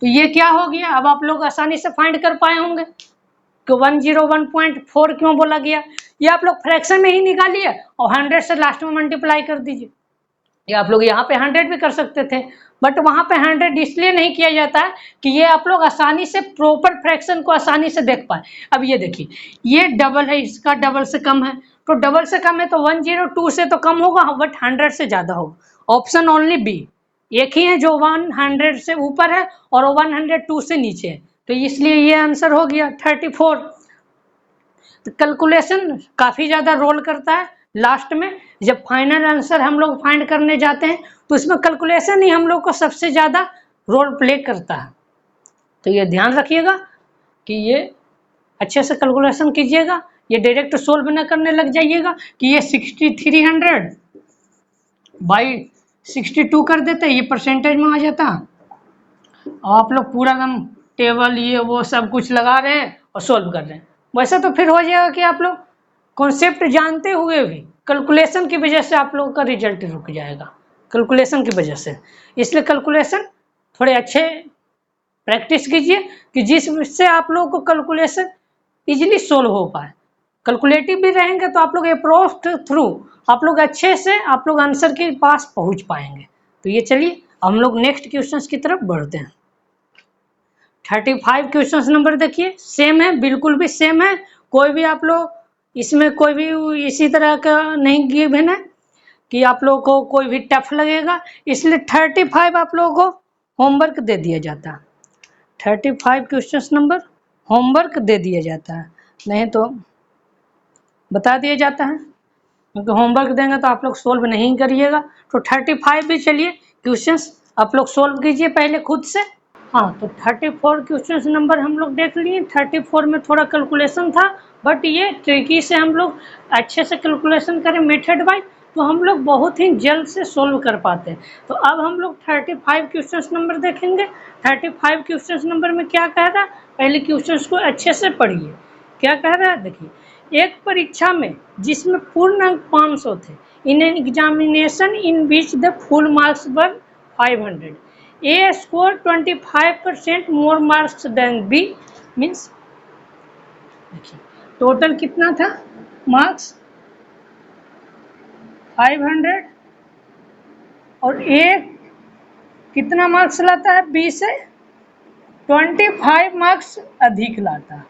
[SPEAKER 1] तो ये क्या हो गया। अब आप लोग आसानी से फाइंड कर पाए होंगे कि 101.4 क्यों बोला गया, ये आप लोग फ्रैक्शन में ही निकालिए और 100 से लास्ट में मल्टीप्लाई कर दीजिए, ये आप लोग यहाँ पे 100 भी कर सकते थे, बट वहाँ पे 100 इसलिए नहीं किया जाता है कि ये आप लोग आसानी से प्रॉपर फ्रैक्शन को आसानी से देख पाए। अब ये देखिए ये डबल है, इसका डबल से कम है, तो डबल से कम है तो 102 से तो कम होगा, बट 100 से ज़्यादा होगा। ऑप्शन ओनली बी एक ही है जो 100 से ऊपर है और 102 से नीचे है, तो इसलिए ये आंसर हो गया 34। तो कैलकुलेशन काफ़ी ज़्यादा रोल करता है लास्ट में, जब फाइनल आंसर हम लोग फाइंड करने जाते हैं तो इसमें कैलकुलेशन ही हम लोग को सबसे ज़्यादा रोल प्ले करता है। तो ये ध्यान रखिएगा कि ये अच्छे से कैलकुलेशन कीजिएगा, ये डायरेक्ट सोल्व न करने लग जाइएगा कि ये 6300 बाई 62 कर देते, ये परसेंटेज में आ जाता, और आप लोग पूरा एकदम टेबल ये वो सब कुछ लगा रहे हैं और सोल्व कर रहे हैं, वैसे तो फिर हो जाएगा कि आप लोग कॉन्सेप्ट जानते हुए भी कैलकुलेशन की वजह से आप लोगों का रिजल्ट रुक जाएगा, कैलकुलेशन की वजह से। इसलिए कैलकुलेशन थोड़े अच्छे प्रैक्टिस कीजिए कि जिससे आप लोगों को कैलकुलेशन इजीली सोल्व हो पाए। कैलकुलेटिव भी रहेंगे तो आप लोग अप्रोच थ्रू आप लोग अच्छे से आप लोग आंसर के पास पहुंच पाएंगे। तो ये चलिए हम लोग नेक्स्ट क्वेश्चंस की तरफ बढ़ते हैं। 35 क्वेश्चन नंबर देखिए, सेम है, बिल्कुल भी सेम है, कोई भी आप लोग इसमें कोई भी इसी तरह का नहीं गिवन है कि आप लोगों को कोई भी टफ लगेगा, इसलिए 35 आप लोगों को होमवर्क दे दिया जाता है। 35 क्वेश्चन नंबर होमवर्क दे दिया जाता है, नहीं तो बता दिया जाता है, क्योंकि होमवर्क देंगे तो आप लोग सोल्व नहीं करिएगा। तो 35 भी चलिए क्वेश्चंस आप लोग सोल्व कीजिए पहले खुद से। हाँ, तो 34 क्वेश्चन नंबर हम लोग देख लिए। 34 में थोड़ा कैलकुलेशन था, बट ये ट्रिकी से हम लोग अच्छे से कैलकुलेशन करें मेथड वाइज तो हम लोग बहुत ही जल्द से सोल्व कर पाते हैं। तो अब हम लोग 35 क्वेश्चन नंबर देखेंगे। 35 क्वेश्चन नंबर में क्या कह रहा है, पहले क्वेश्चन को अच्छे से पढ़िए। क्या कह रहा है देखिए, एक परीक्षा में जिसमें पूर्ण अंक 500 थे, in an examination in which the full marks were 500, A scored 25% more marks than B, means देखिए टोटल कितना था मार्क्स 500 और A कितना मार्क्स लाता है B से 25 मार्क्स अधिक लाता है।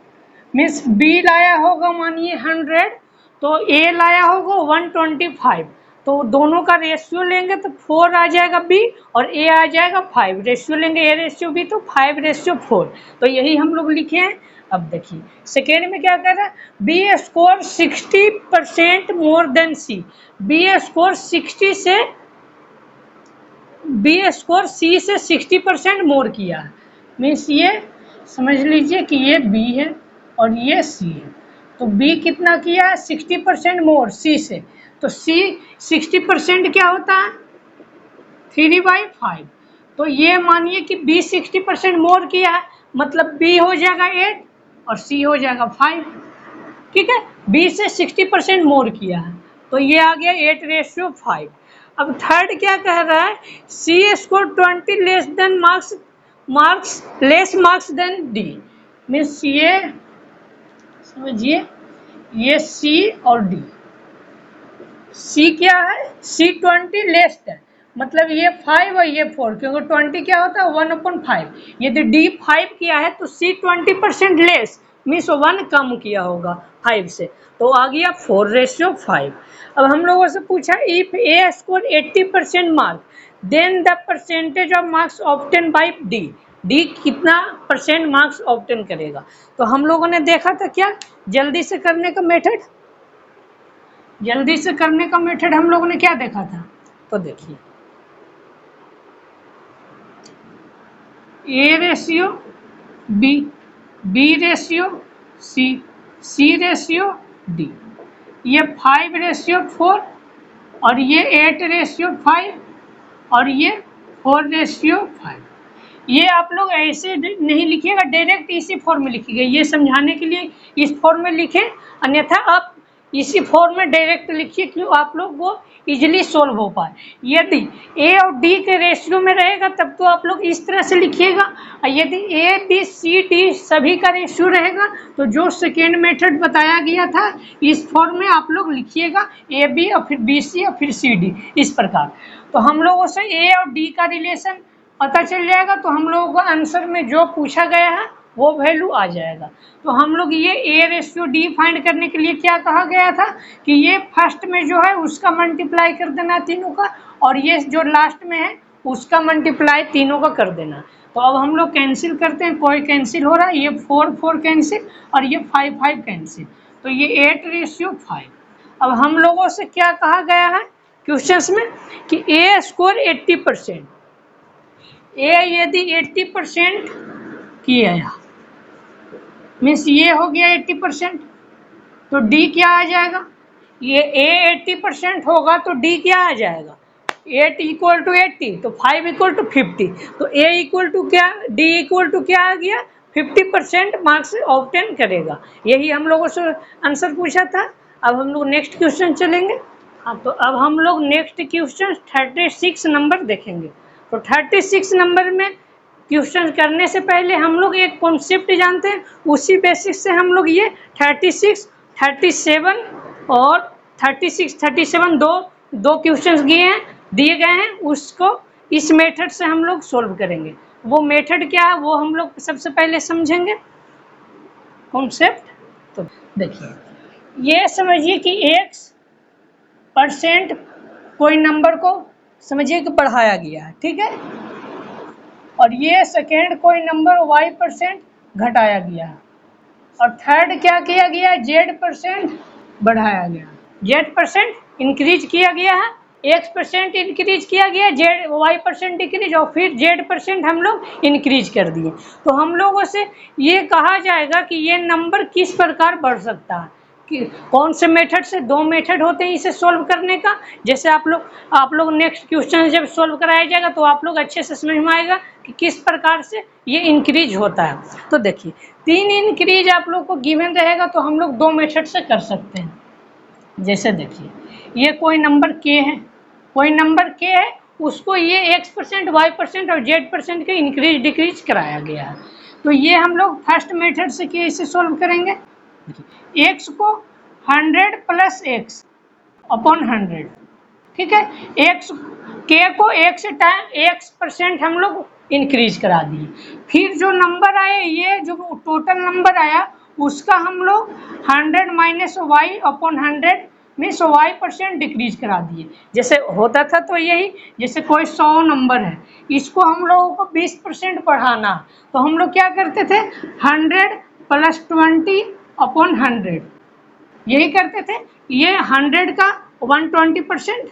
[SPEAKER 1] मीन्स B लाया होगा मानिए 100 तो A लाया होगा 125, तो दोनों का रेशियो लेंगे तो 4 आ जाएगा B और A आ जाएगा 5, रेशियो लेंगे A रेशियो B तो 5:4। तो यही हम लोग लिखे हैं। अब देखिए सेकेंड में क्या कर रहा है, B score 60% more than C, B score 60 से B स्कोर C से 60% मोर किया है। मीन्स ये समझ लीजिए कि ये B है और ये C है, तो B कितना किया है 60% मोर C से, तो C 60% क्या होता है 3/5, तो ये मानिए कि B 60% मोर किया है, मतलब B हो जाएगा 8 और C हो जाएगा 5। ठीक है, B से 60% मोर किया है तो ये आ गया 8:5। अब थर्ड क्या कह रहा है, C score 20 less than less marks than D, means ये समझिए ये C और D, C क्या है C 20 लेस देन, मतलब ये 5 और ये 4, क्योंकि 20 क्या होता है 1/5, यदि D 5 किया है तो C 20% लेस मीन्स 1 कम किया होगा 5 से, तो आ गया 4:5। अब हम लोगों से पूछा if A score 80% mark than the percentage of marks obtain by D, D कितना % मार्क्स ऑब्टेन करेगा। तो हम लोगों ने देखा था क्या जल्दी से करने का मेथड, जल्दी से करने का मेथड हम लोगों ने क्या देखा था, तो देखिए A ratio B, B ratio C, C ratio D, ये 5:4 और ये 8:5 और ये 4:5। ये आप लोग ऐसे नहीं लिखिएगा, डायरेक्ट इसी फॉर्म में लिखिएगा, ये समझाने के लिए इस फॉर्म में लिखें, अन्यथा आप इसी फॉर्म में डायरेक्ट लिखिए कि आप लोग वो इजीली सोल्व हो पाए। यदि A और D के रेशियो में रहेगा तब तो आप लोग इस तरह से लिखिएगा, और यदि A B C D सभी का रेशियो रहेगा तो जो सेकेंड मेथड बताया गया था इस फॉर्म में आप लोग लिखिएगा, A B और फिर B C और फिर C D, इस प्रकार। तो हम लोगों से A और D का रिलेशन पता चल जाएगा, तो हम लोगों को आंसर में जो पूछा गया है वो वैल्यू आ जाएगा। तो हम लोग ये A/D फाइंड करने के लिए क्या कहा गया था कि ये फर्स्ट में जो है उसका मल्टीप्लाई कर देना तीनों का, और ये जो लास्ट में है उसका मल्टीप्लाई तीनों का कर देना। तो अब हम लोग कैंसिल करते हैं, कोई कैंसिल हो रहा है, ये 4 कैंसिल और ये 5 कैंसिल, तो ये 8:5। अब हम लोगों से क्या कहा गया है क्वेश्चन में कि A स्कोर 80%, A यदि 80% किया मीन्स ये हो गया 80%, तो D क्या आ जाएगा, ये A 80% होगा तो D क्या आ जाएगा 8 = 80, तो 5 = 50, तो A = क्या D = क्या आ गया 50% मार्क्स ऑब्टेन करेगा। यही हम लोगों से आंसर पूछा था। अब हम लोग नेक्स्ट क्वेश्चन चलेंगे। हाँ, तो अब हम लोग नेक्स्ट क्वेश्चन 36 नंबर देखेंगे। तो 36 नंबर में क्वेश्चन करने से पहले हम लोग एक कॉन्सेप्ट जानते हैं, उसी बेसिस से हम लोग ये 36, 37 और 36, 37 दो क्वेश्चन दिए गए हैं, उसको इस मेथड से हम लोग सोल्व करेंगे। वो मेथड क्या है वो हम लोग सबसे पहले समझेंगे कॉन्सेप्ट। तो देखिए, ये समझिए कि x% कोई नंबर को समझिए कि बढ़ाया गया है, ठीक है, और ये सेकेंड कोई नंबर y% घटाया गया है, और थर्ड क्या किया गया, z% बढ़ाया गया, z% इंक्रीज किया गया है, x% इंक्रीज किया गया, y% डिक्रीज, और फिर z% हम लोग इंक्रीज कर दिए। तो हम लोगों से ये कहा जाएगा कि ये नंबर किस प्रकार बढ़ सकता है, कि कौन से मेथड से। दो मेथड होते हैं इसे सोल्व करने का। जैसे आप लोग नेक्स्ट क्वेश्चन जब सोल्व कराया जाएगा तो आप लोग अच्छे से समझ में आएगा कि किस प्रकार से ये इंक्रीज होता है। तो देखिए, 3 इंक्रीज आप लोग को गिवन रहेगा तो हम लोग दो मेथड से कर सकते हैं। जैसे देखिए, ये कोई नंबर k है, कोई नंबर k है, उसको ये x% y% और z% के इंक्रीज डिक्रीज कराया गया है। तो ये हम लोग फर्स्ट मेथड से कैसे सोल्व करेंगे, x को 100 प्लस x अपॉन 100, ठीक है, x k को x% हम लोग इंक्रीज करा दिए। फिर जो नंबर आए, ये जो टोटल नंबर आया उसका हम लोग 100 minus y upon 100 means y% decrease करा दिए। जैसे होता था तो यही, जैसे कोई 100 नंबर है, इसको हम लोगों को 20% बढ़ाना, तो हम लोग क्या करते थे, 100 प्लस 20 अपॉन 100 यही करते थे। ये 100 का 120%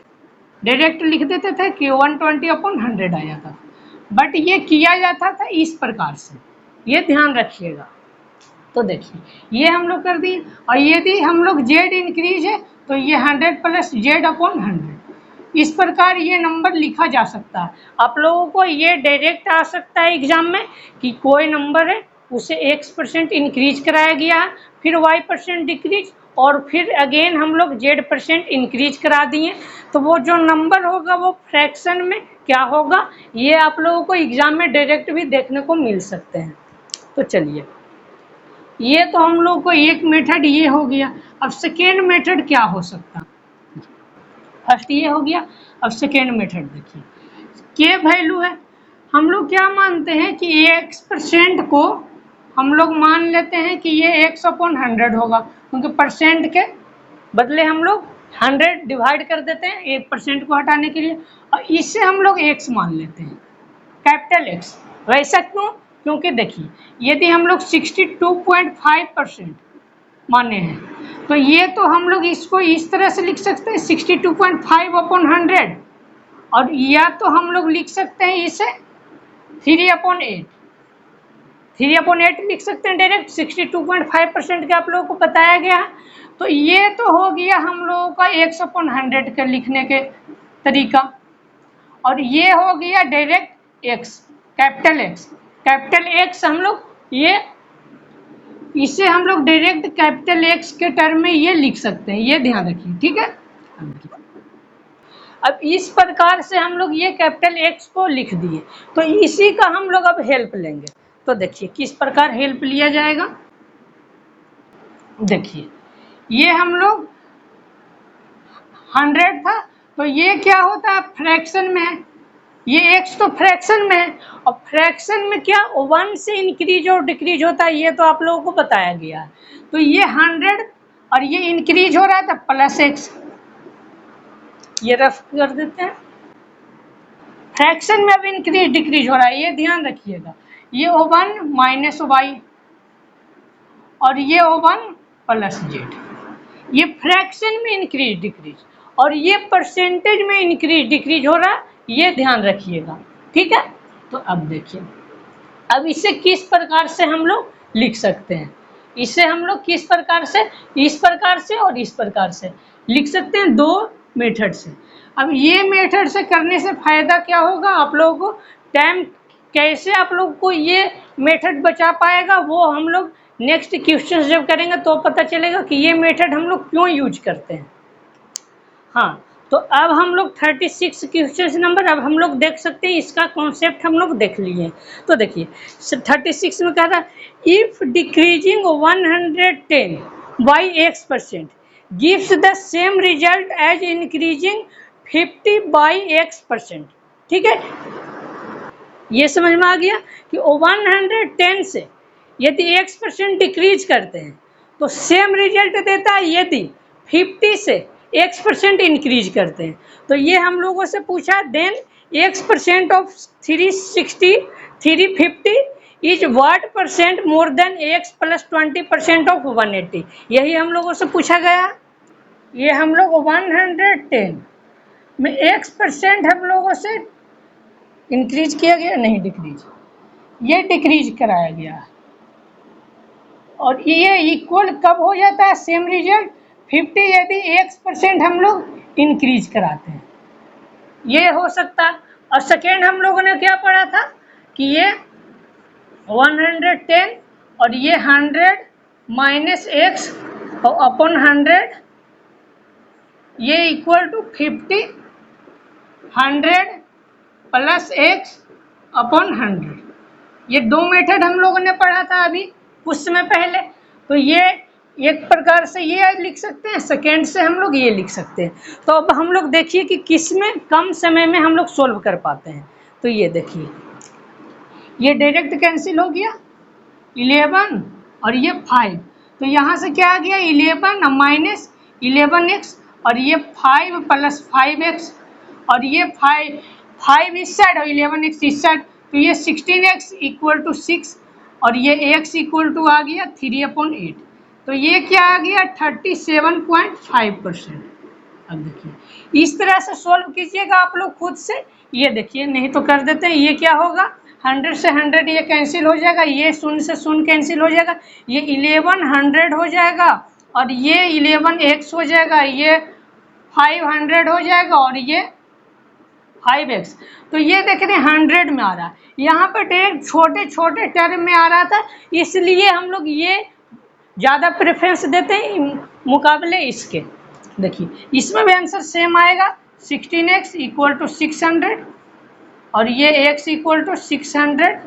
[SPEAKER 1] डायरेक्ट लिख देते थे कि 120 अपॉन 100 आ जाता था, बट ये किया जाता था इस प्रकार से, ये ध्यान रखिएगा। तो देखिए, ये हम लोग कर दिए, और यदि हम लोग z इंक्रीज है तो ये 100 प्लस z अपॉन 100, इस प्रकार ये नंबर लिखा जा सकता है। आप लोगों को ये डायरेक्ट आ सकता है एग्जाम में कि कोई नंबर है उसे x% इंक्रीज कराया गया है, फिर y% डिक्रीज, और फिर अगेन हम लोग z% इंक्रीज करा दिए, तो वो जो नंबर होगा वो फ्रैक्शन में क्या होगा, ये आप लोगों को एग्जाम में डायरेक्ट भी देखने को मिल सकते हैं। तो चलिए, ये तो हम लोग को एक मेथड ये हो गया। अब सेकेंड मेथड क्या हो सकता, फर्स्ट ये हो गया। अब सेकेंड मेथड देखिए, के वैल्यू है, हम लोग क्या मानते हैं कि x% को हम लोग मान लेते हैं कि ये x अपॉन 100 होगा, क्योंकि परसेंट के बदले हम लोग 100 डिवाइड कर देते हैं 1% को हटाने के लिए, और इससे हम लोग x मान लेते हैं, कैपिटल X। वैसा क्यों, क्योंकि देखिए, यदि हम लोग 62.5% माने हैं तो ये तो हम लोग इसको इस तरह से लिख सकते हैं 62.5 अपॉन 100, और या तो हम लोग लिख सकते हैं इसे 3/8, 3/8 लिख सकते हैं डायरेक्ट। 62.5% का आप लोगों को बताया गया। तो ये तो हो गया हम लोगों का x अपॉन 100 का लिखने के तरीका, और ये हो गया डायरेक्ट x, कैपिटल X हम लोग ये इसे हम लोग डायरेक्ट कैपिटल X के टर्म में ये लिख सकते हैं, ये ध्यान रखिए, ठीक है। अब इस प्रकार से हम लोग ये कैपिटल X को लिख दिए, तो इसी का हम लोग अब हेल्प लेंगे। तो देखिए किस प्रकार हेल्प लिया जाएगा, देखिए, ये हम लोग 100 था, तो ये क्या होता है, फ्रैक्शन में है, ये x तो फ्रैक्शन में है, और फ्रैक्शन में क्या 1 से इंक्रीज और डिक्रीज होता है, ये तो आप लोगों को बताया गया है। तो ये 100 और ये इंक्रीज हो रहा था प्लस x, ये रफ कर देते हैं। फ्रैक्शन में अब इंक्रीज डिक्रीज हो रहा है, ये ध्यान रखिएगा। ये O1 माइनस y और ये O1 प्लस z, ये फ्रैक्शन में इंक्रीज डिक्रीज, और ये परसेंटेज में इंक्रीज डिक्रीज हो रहा है, ये ध्यान रखिएगा, ठीक है। तो अब देखिए, अब इसे किस प्रकार से हम लोग लिख सकते हैं, इसे हम लोग किस प्रकार से, इस प्रकार से और इस प्रकार से लिख सकते हैं, दो मेथड से। अब ये मेथड से करने से फायदा क्या होगा, आप लोगों को टाइम कैसे आप लोग को ये मेथड बचा पाएगा, वो हम लोग नेक्स्ट क्वेश्चन जब करेंगे तो पता चलेगा कि ये मेथड हम लोग क्यों यूज करते हैं। हाँ, तो अब हम लोग 36 क्वेश्चन नंबर अब हम लोग देख सकते हैं, इसका कॉन्सेप्ट हम लोग देख लिए। तो देखिए 36 में कह रहा if decreasing 110 by x% gives the same result as increasing 50 by x%। ठीक है, ये समझ में आ गया कि 110 से यदि x% डिक्रीज करते हैं तो सेम रिजल्ट देता है यदि 50 से x% इंक्रीज करते हैं। तो ये हम लोगों से पूछा than x% of 360 350 is what percent more than x plus 20% of 180, यही हम लोगों से पूछा गया। ये हम लोग 110 में x% हम लोगों से इंक्रीज किया गया, नहीं डिक्रीज, ये डिक्रीज कराया गया। और ये इक्वल कब हो जाता है सेम रिजल्ट 50 यदि x% हम लोग इंक्रीज कराते हैं, ये हो सकता है। और सेकेंड हम लोगों ने क्या पढ़ा था कि ये 110 और ये 100 माइनस x और अपॉन 100 ये equal to 50, 100 plus x upon 100, ये दो मेथड हम लोगों ने पढ़ा था अभी कुछ समय पहले। तो ये एक प्रकार से ये लिख सकते हैं, सेकेंड से हम लोग ये लिख सकते हैं। तो अब हम लोग देखिए कि किस में कम समय में हम लोग सोल्व कर पाते हैं। तो ये देखिए ये डायरेक्ट कैंसिल हो गया 11 और ये 5, तो यहाँ से क्या आ गया 11 माइनस 11x और ये 5 प्लस 5x और ये 5 इस साइड और 11x इस साइड, तो ये 16x इक्वल टू 6 और ये x इक्वल टू आ गया 3/8। तो ये क्या आ गया 37.5%। अब देखिए इस तरह से सोल्व कीजिएगा आप लोग खुद से। ये देखिए नहीं तो कर देते हैं, ये क्या होगा 100 से 100 ये कैंसिल हो जाएगा, ये 0 से 0 कैंसिल हो जाएगा, ये 1100 हो जाएगा और ये 11x हो जाएगा, ये 500 हो जाएगा और ये 5x। तो ये देख रहे हैं 100 में आ रहा है, यहाँ पर डायरेक्ट छोटे छोटे टर्म में आ रहा था, इसलिए हम लोग ये ज़्यादा प्रेफरेंस देते हैं मुकाबले इसके। देखिए इसमें भी आंसर सेम आएगा 16x इक्वल टू 600 और ये x इक्वल टू 600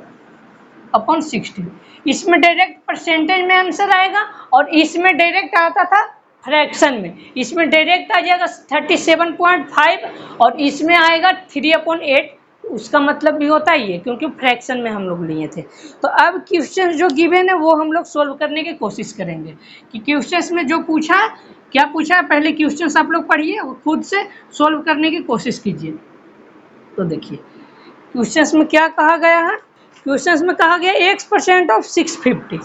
[SPEAKER 1] अपॉन 16। इसमें डायरेक्ट परसेंटेज में आंसर आएगा और इसमें डायरेक्ट आता था फ्रैक्शन में, इसमें डायरेक्ट आ जाएगा 37.5 और इसमें आएगा 3/8। उसका मतलब भी होता ही है क्योंकि फ्रैक्शन में हम लोग लिए थे। तो अब क्वेश्चन जो गिवन है वो हम लोग सोल्व करने की कोशिश करेंगे कि क्वेश्चन में जो पूछा क्या पूछा है, पहले क्वेश्चन आप लोग पढ़िए खुद से सोल्व करने की कोशिश कीजिए। तो देखिए क्वेश्चन में क्या कहा गया है, क्वेश्चन में कहा गया x% of 650,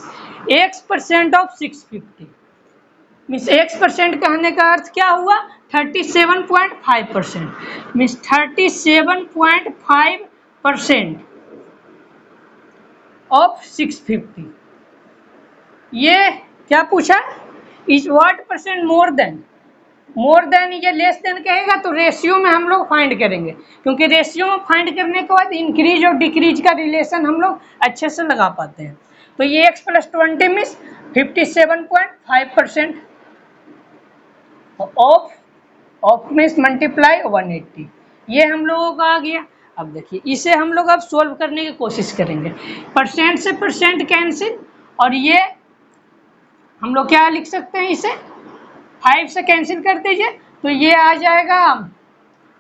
[SPEAKER 1] x% of 650 means x% कहने का अर्थ क्या हुआ 37.5%, मीन्स 37.5% ऑफ 650। ये क्या पूछा is what percent more then ये लेस देन कहेगा तो रेशियो में हम लोग फाइंड करेंगे, क्योंकि रेशियो में फाइंड करने के बाद इंक्रीज और डिक्रीज का रिलेशन हम लोग अच्छे से लगा पाते हैं। तो ये x plus 20 means 57.5% of means multiply 180, ये हम लोगों का आ गया। अब देखिए इसे हम लोग अब सोल्व करने की कोशिश करेंगे। परसेंट से परसेंट कैंसिल और ये हम लोग क्या लिख सकते हैं, इसे 5 से कैंसिल कर दीजिए तो ये आ जाएगा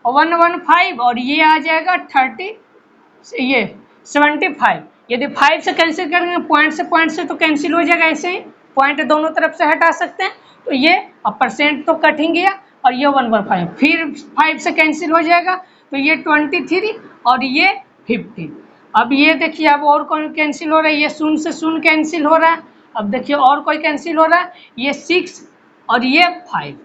[SPEAKER 1] 115 और ये आ जाएगा 30 ये 75। यदि 5 से कैंसिल करेंगे पॉइंट से तो कैंसिल हो जाएगा, ऐसे ही पॉइंट दोनों तरफ से हटा सकते हैं। तो ये अब परसेंट तो कट ही गया और ये 115 फिर 5 से कैंसिल हो जाएगा तो ये 23 और ये 50। अब ये देखिए अब और कोई कैंसिल हो रहा है, ये 0 से 0 कैंसिल हो रहा है। अब देखिए और कोई कैंसिल हो रहा है, ये 6 और ये 5।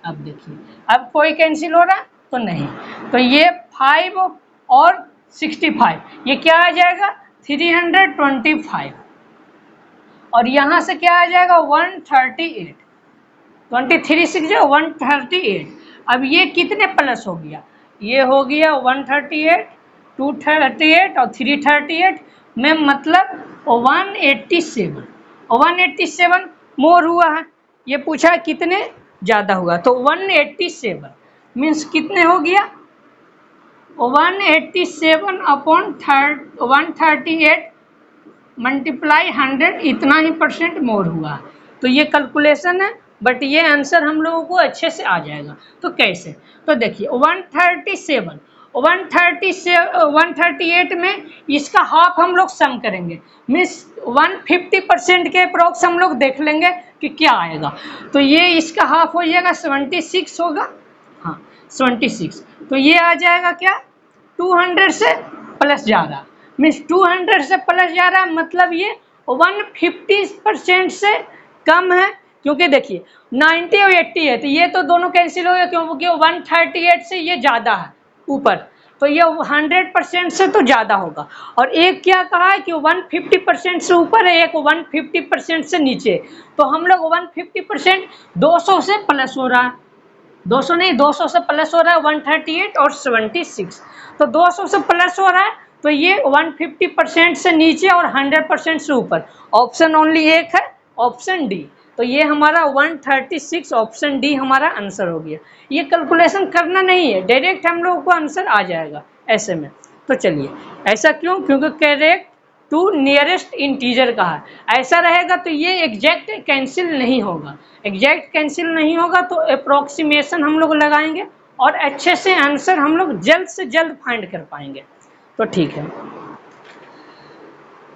[SPEAKER 1] अब देखिए अब कोई कैंसिल हो रहा है तो नहीं, तो ये 5 और 65 ये क्या आ जाएगा 325 और यहाँ से क्या आ जाएगा 138, 23 6 138। अब ये कितने प्लस हो गया, ये हो गया 138 238 और 338 में मतलब 187 और 187 मोर हुआ है, ये पूछा कितने ज़्यादा हुआ तो 187। मीन्स कितने हो गया 187 अपॉन 138 मल्टीप्लाई 100 इतना ही परसेंट मोर हुआ। तो ये कैलकुलेशन है, बट ये आंसर हम लोगों को अच्छे से आ जाएगा। तो कैसे, तो देखिए 138 में इसका हाफ हम लोग सम करेंगे, मीन्स 150% के अप्रोक्स हम लोग देख लेंगे कि क्या आएगा। तो ये इसका हाफ हो जाएगा 76 होगा, हाँ 76। तो ये आ जाएगा क्या 200 से प्लस जा रहा, मीन्स 200 से प्लस जा रहा, मतलब ये 150% से कम है। क्योंकि देखिए 90 और 80 है, तो ये तो दोनों कैंसिल हो गया, क्योंकि 138 से ये ज़्यादा है ऊपर, तो ये 100% से तो ज़्यादा होगा। और एक क्या कहा है कि 150% से ऊपर है, एक 150% से नीचे। तो हम लोग 150% 200 से प्लस हो रहा है, 200 नहीं 200 से प्लस हो रहा है 138 और 76। तो 200 से प्लस हो रहा है, तो ये 150% से नीचे और 100% से ऊपर। ऑप्शन ओनली एक है, ऑप्शन डी। तो ये हमारा 136 ऑप्शन डी हमारा आंसर हो गया। ये कैलकुलेशन करना नहीं है, डायरेक्ट हम लोगों को आंसर आ जाएगा ऐसे में। तो चलिए, ऐसा क्यों, क्योंकि करेक्ट टू नियरेस्ट इंटीजर का है, ऐसा रहेगा तो ये एग्जैक्ट कैंसिल नहीं होगा। एग्जैक्ट कैंसिल नहीं होगा तो अप्रोक्सीमेशन हम लोग लगाएंगे और अच्छे से आंसर हम लोग जल्द से जल्द फाइंड कर पाएंगे। तो ठीक है,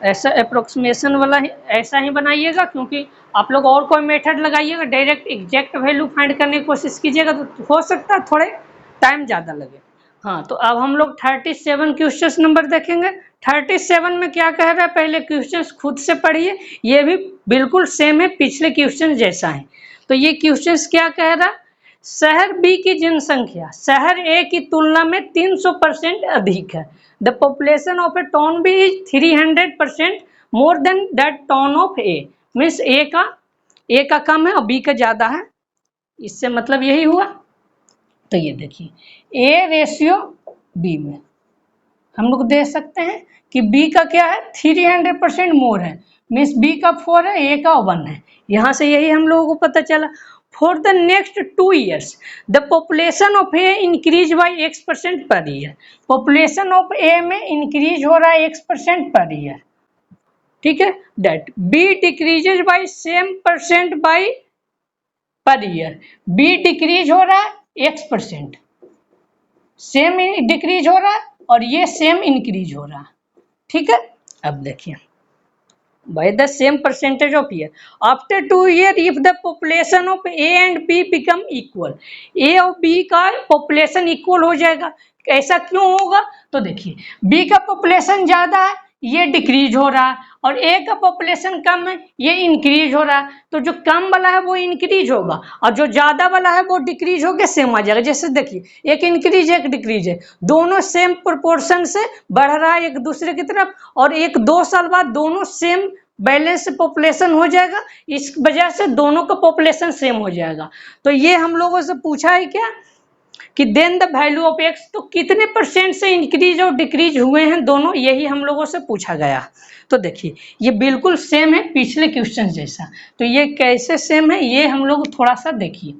[SPEAKER 1] ऐसा अप्रोक्सीमेशन वाला ऐसा ही बनाइएगा, क्योंकि आप लोग और कोई मेथड लगाइएगा डायरेक्ट एग्जैक्ट वैल्यू फाइंड करने की कोशिश कीजिएगा तो हो सकता है थोड़े टाइम ज़्यादा लगे। हाँ, तो अब हम लोग 37 क्वेश्चन नंबर देखेंगे। 37 में क्या कह रहा है, पहले क्वेश्चन खुद से पढ़िए, ये भी बिल्कुल सेम है पिछले क्वेश्चन जैसा है। तो ये क्वेश्चन क्या कह रहा है, शहर बी की जनसंख्या शहर ए की तुलना में 300% अधिक है। The population of A town B is 300% more than that town of A, means A का कम है और बी का ज़्यादा है। इससे मतलब यही हुआ। तो ये देखिए ए रेशियो बी में हम लोग देख सकते हैं कि बी का क्या है 300% मोर है, मीन्स बी का 4 है, ए का 1 है। यहाँ से यही हम लोगों को पता चला। For the next 2 years the population of A increase by X% per year. Population of A में इंक्रीज हो रहा है X% पर ईयर, ठीक है। That B decreases by same percent by per year. Be decrease हो रहा है X%, same decrease हो रहा है और ये सेम इंक्रीज हो रहा है, ठीक है। अब देखिए by the same percentage of year after 2 years if the population of A and B become equal, A और B का population equal हो जाएगा। ऐसा क्यों होगा, तो देखिए B का population ज़्यादा है, ये डिक्रीज हो रहा है, और ए का पॉपुलेशन कम है, ये इंक्रीज हो रहा है। तो जो कम वाला है वो इंक्रीज होगा और जो ज़्यादा वाला है वो डिक्रीज होकर सेम आ जाएगा। जैसे देखिए एक इंक्रीज एक डिक्रीज है, दोनों सेम प्रोपोर्शन से बढ़ रहा है एक दूसरे की तरफ, और 1-2 साल बाद दोनों सेम बैलेंस पॉपुलेशन हो जाएगा। इस वजह से दोनों का पॉपुलेशन सेम हो जाएगा। तो ये हम लोगों से पूछा है क्या कि then the value of x, तो कितने परसेंट से इंक्रीज और डिक्रीज हुए हैं दोनों, यही हम लोगों से पूछा गया। तो देखिए ये बिल्कुल सेम है पिछले क्वेश्चन जैसा। तो ये कैसे सेम है ये हम लोग थोड़ा सा देखिए।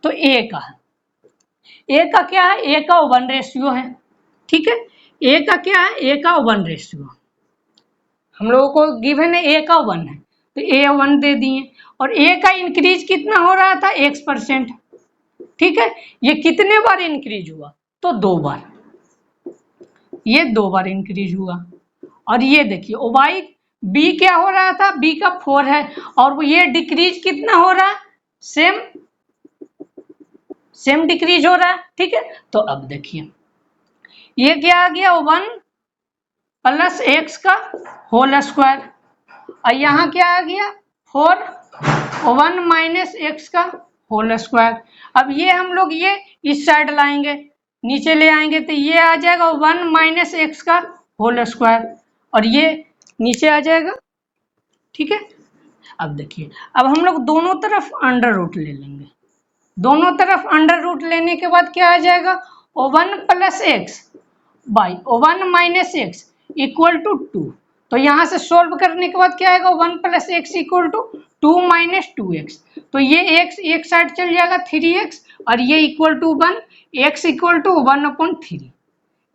[SPEAKER 1] तो ए का क्या है, ए का 1 रेशियो है, ठीक है। ए का क्या है, ए का 1 रेशियो हम लोगों को गिवन है, ए का 1 है तो ए 1 दे दिए। और ए का इंक्रीज कितना हो रहा था X%, ठीक है। ये कितने बार इंक्रीज हुआ, तो 2 बार, ये 2 बार इंक्रीज हुआ। और ये देखिए वाई बी क्या हो रहा था, बी का 4 है और ये डिक्रीज कितना हो रहा है, सेम डिक्रीज हो रहा है, ठीक है। तो अब देखिए ये क्या आ गया 1 प्लस एक्स का होल स्क्वायर, और यहाँ क्या आ गया 4 1 माइनस एक्स का होल स्क्वायर। अब ये हम लोग ये इस साइड लाएंगे, नीचे ले आएंगे तो ये आ जाएगा 1 माइनस एक्स का होल स्क्वायर, और ये नीचे आ जाएगा, ठीक है। अब देखिए अब हम लोग दोनों तरफ अंडर रूट ले लेंगे। दोनों तरफ अंडर रूट लेने के बाद क्या आ जाएगा 1 plus x by 1 minus x equal to 2। तो यहाँ से सोल्व करने के बाद क्या आएगा 1 plus x equal to 2 minus 2x। तो ये x एक साइड चल जाएगा 3x और ये equal to 1, x equal to 1/3,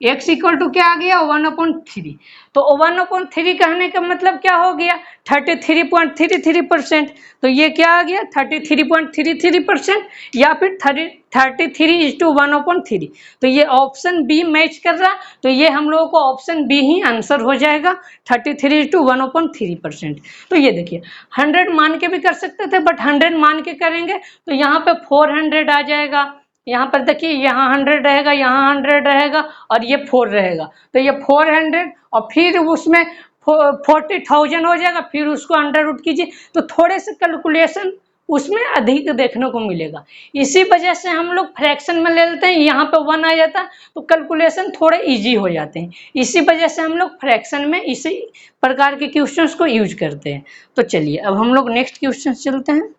[SPEAKER 1] x equal to क्या आ गया 1/3। तो 1/3 कहने का मतलब क्या हो गया 33.33%। तो ये क्या आ गया 33.33% या फिर 33:1/3। तो ये ऑप्शन बी मैच कर रहा, तो ये हम लोगों को ऑप्शन बी ही आंसर हो जाएगा 33:1/3%। तो ये देखिए 100 मान के भी कर सकते थे, बट 100 मान के करेंगे तो यहाँ पे 400 आ जाएगा। यहाँ पर देखिए यहाँ 100 रहेगा, यहाँ 100 रहेगा और ये 4 रहेगा, तो ये 400 और फिर उसमें 40,000 हो जाएगा, फिर उसको अंडर रूट कीजिए तो थोड़े से कैलकुलेशन उसमें अधिक देखने को मिलेगा। इसी वजह से हम लोग फ्रैक्शन में ले लेते हैं, यहाँ पे 1 आ जाता तो कैलकुलेशन थोड़े इजी हो जाते हैं। इसी वजह से हम लोग फ्रैक्शन में इसी प्रकार के क्वेश्चंस को यूज करते हैं। तो चलिए अब हम लोग नेक्स्ट क्वेश्चन चलते हैं।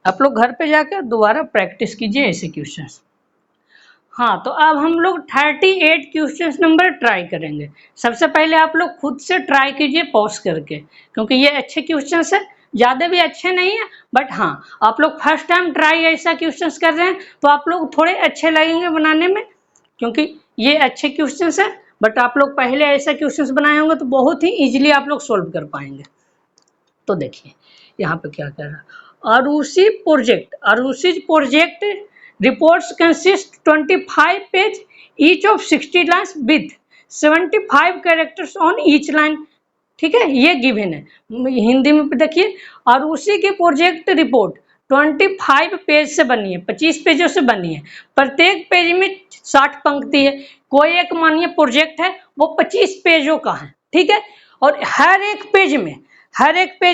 [SPEAKER 1] आप लोग घर पे जाकर दोबारा प्रैक्टिस कीजिए ऐसे क्वेश्चंस। हाँ, तो अब हम लोग 38 क्वेश्चंस नंबर ट्राई करेंगे। सबसे पहले आप लोग खुद से ट्राई कीजिए पॉज करके, क्योंकि ये अच्छे क्वेश्चंस है, ज़्यादा भी अच्छे नहीं है, बट हाँ आप लोग फर्स्ट टाइम ट्राई ऐसा क्वेश्चंस कर रहे हैं तो आप लोग थोड़े अच्छे लगेंगे बनाने में, क्योंकि ये अच्छे क्वेश्चंस है। बट आप लोग पहले ऐसा क्वेश्चंस बनाए होंगे तो बहुत ही ईजिली आप लोग सोल्व कर पाएंगे। तो देखिए यहाँ पे क्या कर रहा है, अरूसी project reports consist 25 page each of 60 lines with 75 characters on each line। ठीक है, ये गिवन है। हिंदी में देखिए, अरूसी की प्रोजेक्ट रिपोर्ट 25 पेज से बनी है, 25 पेजों से बनी है, प्रत्येक पेज में 60 पंक्ति है। कोई एक मानिए प्रोजेक्ट है वो 25 पेजों का है, ठीक है, और हर एक पेज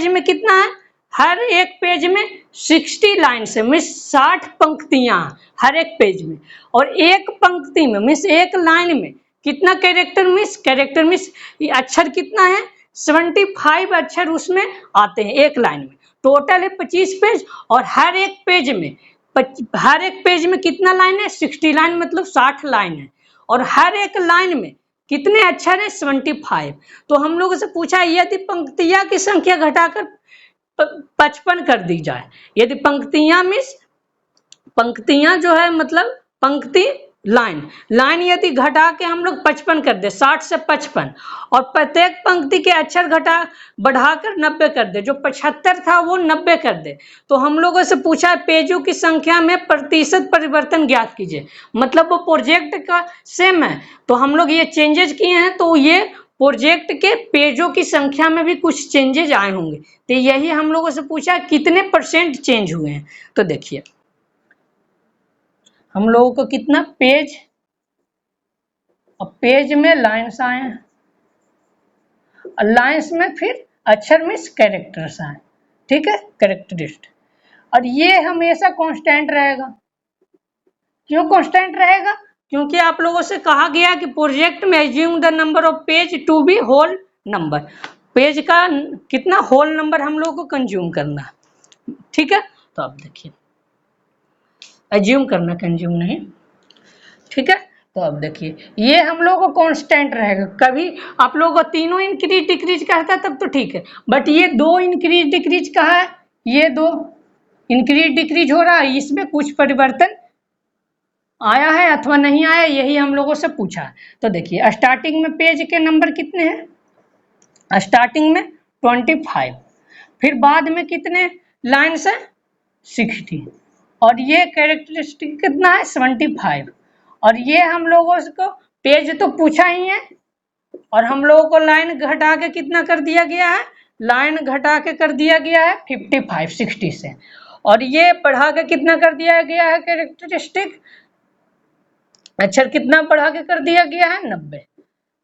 [SPEAKER 1] में कितना है, हर एक पेज में 60 लाइन से मीन्स 60 पंक्तियां हर एक पेज में, और एक पंक्ति में मीन्स एक लाइन में कितना कैरेक्टर मीन्स अक्षर कितना है 75 अक्षर उसमें आते हैं एक लाइन में। टोटल है 25 पेज, और हर एक पेज में कितना लाइन है 60 लाइन, मतलब 60 लाइन है, और हर एक लाइन में कितने अक्षर है 75। तो हम लोगों से पूछा यदि पंक्तियां की संख्या घटाकर 55 कर दी जाए, यदि पंक्तियां जो है मतलब पंक्ति लाइन यदि घटा के हम लोग 55 कर दे, 60 से 55, और प्रत्येक पंक्ति के अक्षर बढ़ाकर 90 कर दे, जो 75 था वो 90 कर दे, तो हम लोगों से पूछा पेजों की संख्या में प्रतिशत परिवर्तन ज्ञात कीजिए। मतलब वो प्रोजेक्ट का सेम है तो हम लोग ये चेंजेस किए हैं, तो ये प्रोजेक्ट के पेजों की संख्या में भी कुछ चेंजेज आए होंगे, तो यही हम लोगों से पूछा कितने % चेंज हुए हैं। तो देखिए हम लोगों को कितना पेज और पेज में लाइन्स आए हैं, लाइन्स में फिर अक्षर मीन्स कैरेक्टर्स आए, ठीक है, कैरेक्टरिस्ट, और ये हमेशा कांस्टेंट रहेगा। क्यों कांस्टेंट रहेगा, क्योंकि आप लोगों से कहा गया कि प्रोजेक्ट में assume the number of page to be whole number, page का कितना होल नंबर हम लोगों को कंज्यूम करना है, ठीक है। तो आप देखिए एज्यूम करना, कंज्यूम नहीं, ठीक है। तो अब देखिए ये हम लोगों को कांस्टेंट रहेगा, कभी आप लोगों को तीनों इंक्रीज डिक्रीज कहता है तब तो ठीक है, बट ये 2 इंक्रीज डिक्रीज कहा है, ये 2 इंक्रीज डिक्रीज हो रहा है, इसमें कुछ परिवर्तन आया है अथवा नहीं आया, यही हम लोगों से पूछा है। तो देखिए स्टार्टिंग में पेज के नंबर कितने हैं, स्टार्टिंग में 25, फिर बाद में कितने लाइन्स है 60, और ये कैरेक्टरिस्टिक कितना है 75, और ये हम लोगों को पेज तो पूछा ही है, और हम लोगों को लाइन घटा के कितना कर दिया गया है, लाइन घटा के कर दिया गया है 55 60 से, और ये बढ़ा के कितना कर दिया गया है कैरेक्टरिस्टिक अक्षर कितना बढ़ा के कर दिया गया है 90।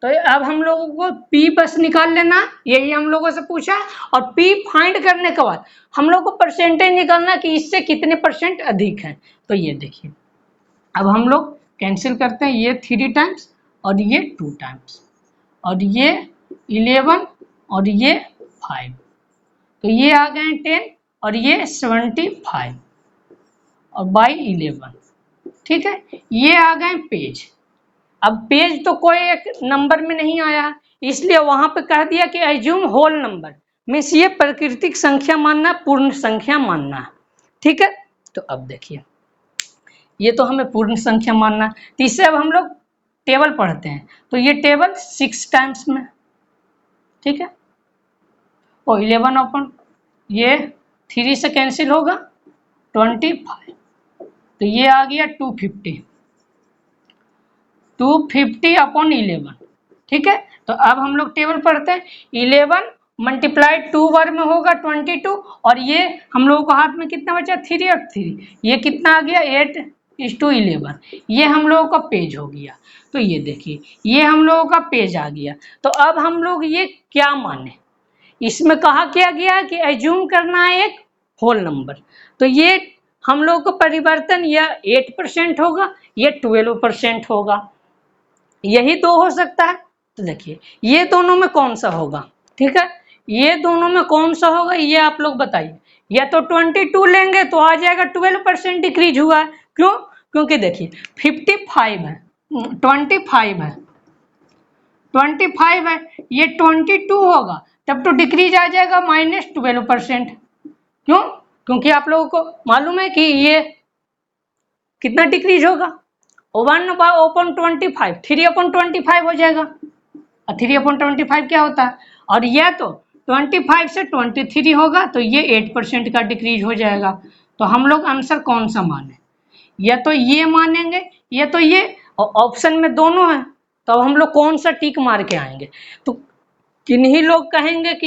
[SPEAKER 1] तो अब हम लोगों को P बस निकाल लेना, यही हम लोगों से पूछा, और P फाइंड करने के बाद हम लोग को परसेंटेज निकालना कि इससे कितने % अधिक है। तो ये देखिए अब हम लोग कैंसिल करते हैं, ये 3 टाइम्स और ये 2 टाइम्स, और ये 11 और ये 5, तो ये आ गए 10 और ये 75 और बाई 11, ठीक है, ये आ गए पेज। अब पेज तो कोई एक नंबर में नहीं आया, इसलिए वहां पे कह दिया कि एज्यूम होल नंबर, मीन्स ये प्राकृतिक संख्या मानना, पूर्ण संख्या मानना, ठीक है। तो अब देखिए ये तो हमें पूर्ण संख्या मानना है। तो इससे अब हम लोग टेबल पढ़ते हैं। तो ये टेबल 6 टाइम्स में, ठीक है, और 11 अपन ये 3 से कैंसिल होगा 25, तो ये आ गया 250, 250 अपॉन 11, ठीक है। तो अब हम लोग टेबल पढ़ते हैं। 11 मल्टीप्लाइड 2 बार में होगा 22, और ये हम लोगों को हाथ में कितना बचा 3 और 3, ये कितना आ गया 8:11, ये हम लोगों का पेज हो गया। तो ये देखिए ये हम लोगों का पेज आ गया। तो अब हम लोग ये क्या माने, इसमें कहा क्या गया कि एज्यूम करना है एक होल नंबर। तो ये हम लोग को परिवर्तन या 8% होगा या 12% होगा, यही दो हो सकता है। तो देखिए ये दोनों में कौन सा होगा, ठीक है, ये दोनों में कौन सा होगा ये आप लोग बताइए। या तो 22 लेंगे तो आ जाएगा 12% डिक्रीज हुआ है, क्यों, क्योंकि देखिए 55 है, 25 है, 25 है, ये 22 होगा तब तो डिक्रीज आ जाएगा -12%, क्यों, क्योंकि आप लोगों को मालूम है कि ये कितना डिक्रीज होगा 1/25, 3/25 हो जाएगा, और 3/25 क्या होता है, और यह तो 25 से 23 होगा तो ये 8% का डिक्रीज हो जाएगा। तो हम लोग आंसर कौन सा माने, या तो ये मानेंगे या तो ये, ऑप्शन में दोनों है, तो हम लोग कौन सा टिक मार के आएंगे। तो किन्हीं लोग कहेंगे कि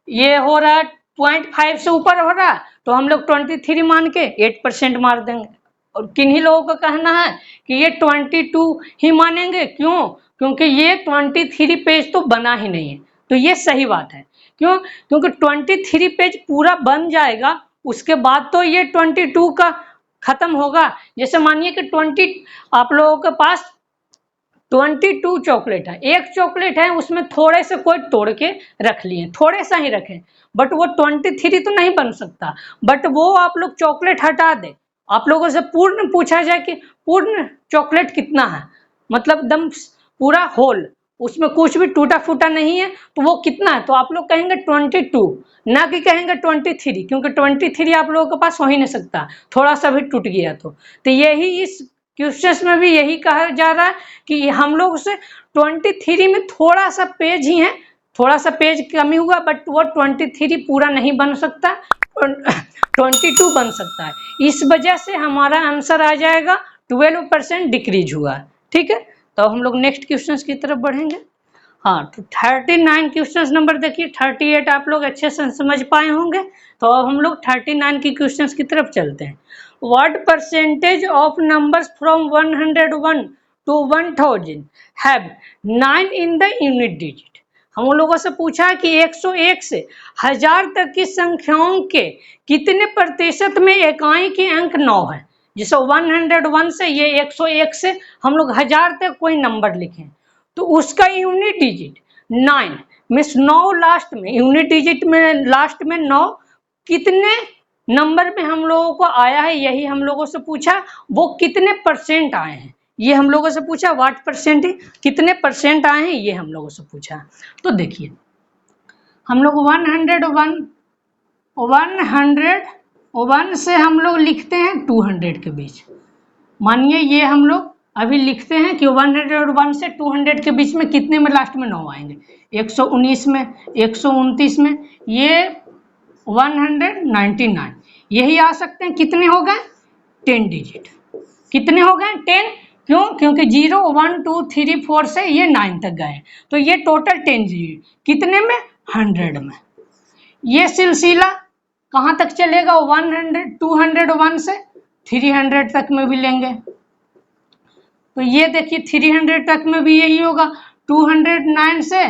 [SPEAKER 1] ये हो रहा है 0.5 से ऊपर हो रहा है तो हम लोग 23 मान के 8% मार देंगे, और किन्हीं लोगों का कहना है कि ये 22 ही मानेंगे, क्यों, क्योंकि ये 23 पेज तो बना ही नहीं है। तो ये सही बात है, क्यों, क्योंकि 23 पेज पूरा बन जाएगा उसके बाद तो ये 22 का खत्म होगा। जैसे मानिए कि 20 आप लोगों के पास 22 चॉकलेट है, एक चॉकलेट है उसमें थोड़े से कोई तोड़ के रख लिए, थोड़े सा ही रखें, बट वो 23 तो नहीं बन सकता। बट वो आप लोग चॉकलेट हटा दे, आप लोगों से पूर्ण पूछा जाए कि पूर्ण चॉकलेट कितना है, मतलब एकदम पूरा होल, उसमें कुछ भी टूटा फूटा नहीं है, तो वो कितना है, तो आप लोग कहेंगे 22, ना कि कहेंगे 23, क्योंकि 23 आप लोगों के पास हो ही नहीं सकता, थोड़ा सा भी टूट गया तो यही इस क्वेश्चन में भी यही कहा जा रहा है कि हम लोग से 23 में थोड़ा सा पेज ही है, थोड़ा सा पेज कमी हुआ, बट वो 23 पूरा नहीं बन सकता, 22 बन सकता है। इस वजह से हमारा आंसर आ जाएगा 12% डिक्रीज हुआ, ठीक है। तो हम लोग नेक्स्ट क्वेश्चन की तरफ बढ़ेंगे। हाँ, तो 39 क्वेश्चन नंबर देखिए, 38 आप लोग अच्छे से समझ पाए होंगे, तो अब हम लोग 39 की क्वेश्चन की तरफ चलते हैं। What percentage of numbers from 101 to 1000 have 9 in the unit digit? हम लोगों से पूछा कि 101 से 1000 तक की संख्याओं के कितने प्रतिशत में इकाई के अंक 9 है। जैसे 101 से ये 101 से हम लोग 1000 तक कोई नंबर लिखें तो उसका यूनिट डिजिट 9 मीन्स 9 लास्ट में, यूनिट डिजिट में लास्ट में 9 कितने नंबर में हम लोगों को आया है, यही हम लोगों से पूछा। वो कितने परसेंट आए हैं ये हम लोगों से पूछा, व्हाट परसेंट, कितने परसेंट आए हैं ये हम लोगों से पूछा। तो देखिए हम लोग 101 से हम लोग लिखते हैं 200 के बीच। मानिए ये हम लोग अभी लिखते हैं कि 101 से 200 के बीच में कितने में लास्ट में 9 आएंगे, 119 में, 129 में, ये 199, यही आ सकते हैं। कितने हो गए 10 डिजिट, कितने हो गए 10, क्यों, क्योंकि 0 1 2 3 4 से ये 9 तक गए, तो ये टोटल 10 डिजिट कितने में 100 में। ये सिलसिला कहाँ तक चलेगा 201 से 300 तक में भी लेंगे, तो ये देखिए 300 तक में भी यही होगा, 209 से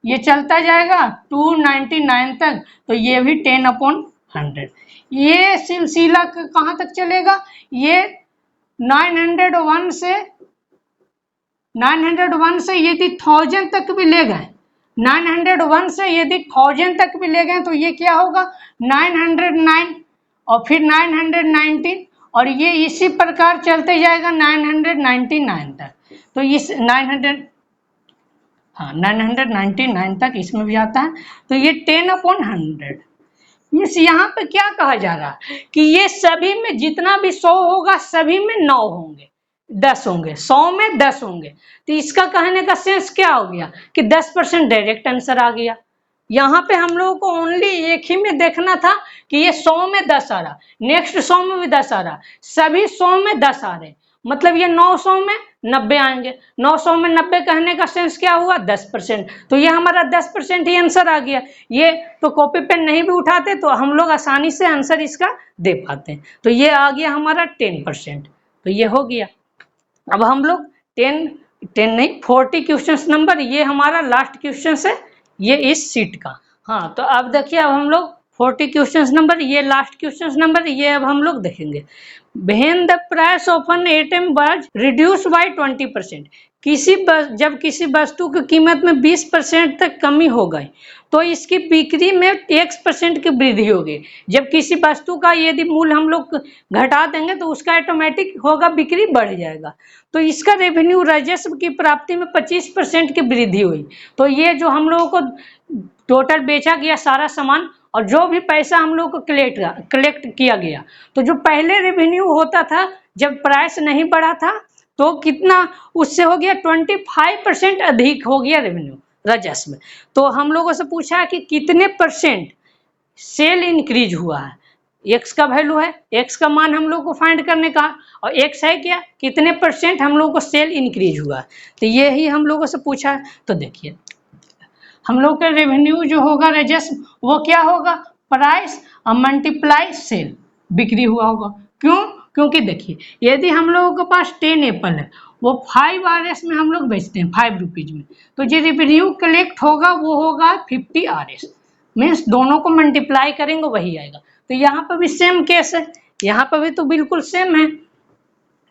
[SPEAKER 1] ये चलता जाएगा 299 तक, तो ये भी 10/100। ये सिलसिला कहाँ तक चलेगा, ये 901 से यदि 1000 तक भी ले गए, 901 से यदि 1000 तक भी ले गए तो ये क्या होगा 909 और फिर 919, और ये इसी प्रकार चलते जाएगा 999 तक। तो इस 999 तक इसमें भी आता है, तो ये 10/100 मीन्स यहाँ पे क्या कहा जा रहा है कि ये सभी में जितना भी 100 होगा सभी में 9 होंगे, 10 होंगे, 100 में 10 होंगे। तो इसका कहने का सेंस क्या हो गया कि 10% डायरेक्ट आंसर आ गया। यहाँ पे हम लोगों को ओनली एक ही में देखना था कि ये 100 में 10 आ रहा, नेक्स्ट 100 में भी 10 आ रहा, सभी 100 में 10 आ रहे, मतलब ये 900 में 90 आएंगे। 900 में 90 कहने का सेंस क्या हुआ 10%। तो ये हमारा 10% ही आंसर आ गया। ये तो कॉपी पेन नहीं भी उठाते तो हम लोग आसानी से आंसर इसका दे पाते हैं। तो ये आ गया हमारा 10%। तो ये हो गया। अब हम लोग 40 क्वेश्चन नंबर, ये हमारा लास्ट क्वेश्चन है ये इस सीट का। हाँ तो अब देखिए, अब हम लोग 40 क्वेश्चन नंबर, ये लास्ट क्वेश्चन नंबर, ये अब हम लोग देखेंगे। When the price of an item was reduced by 20%, जब किसी वस्तु की कीमत में 20% तक कमी हो गई तो इसकी बिक्री में X% की वृद्धि होगी। जब किसी वस्तु का यदि मूल्य हम लोग घटा देंगे तो उसका ऑटोमेटिक होगा बिक्री बढ़ जाएगा। तो इसका रेवेन्यू राजस्व की प्राप्ति में 25% की वृद्धि हुई। तो ये जो हम लोगों को टोटल बेचा गया सारा सामान और जो भी पैसा हम लोग को कलेक्ट किया गया, तो जो पहले रेवेन्यू होता था जब प्राइस नहीं बढ़ा था तो कितना उससे हो गया 25% अधिक हो गया रेवेन्यू राजस्व में। तो हम लोगों से पूछा है कि कितने परसेंट सेल इंक्रीज हुआ है। एक्स का वैल्यू है, एक्स का मान हम लोग को फाइंड करने का, और एक्स है क्या, कितने परसेंट हम लोग को सेल इंक्रीज हुआ है। तो ये ही हम लोगों से पूछा है। तो देखिए हम लोग का रेवेन्यू जो होगा राजस्व वो क्या होगा, प्राइस और मल्टीप्लाई सेल, बिक्री हुआ होगा। क्यों, क्योंकि देखिए यदि हम लोगों के पास 10 एप्पल है, वो 5 RS में हम लोग बेचते हैं 5 रुपीज में, तो जो रेवेन्यू कलेक्ट होगा वो होगा 50 RS। मीन्स दोनों को मल्टीप्लाई करेंगे वही आएगा। तो यहाँ पर भी सेम केस है, यहाँ पर भी तो बिल्कुल सेम है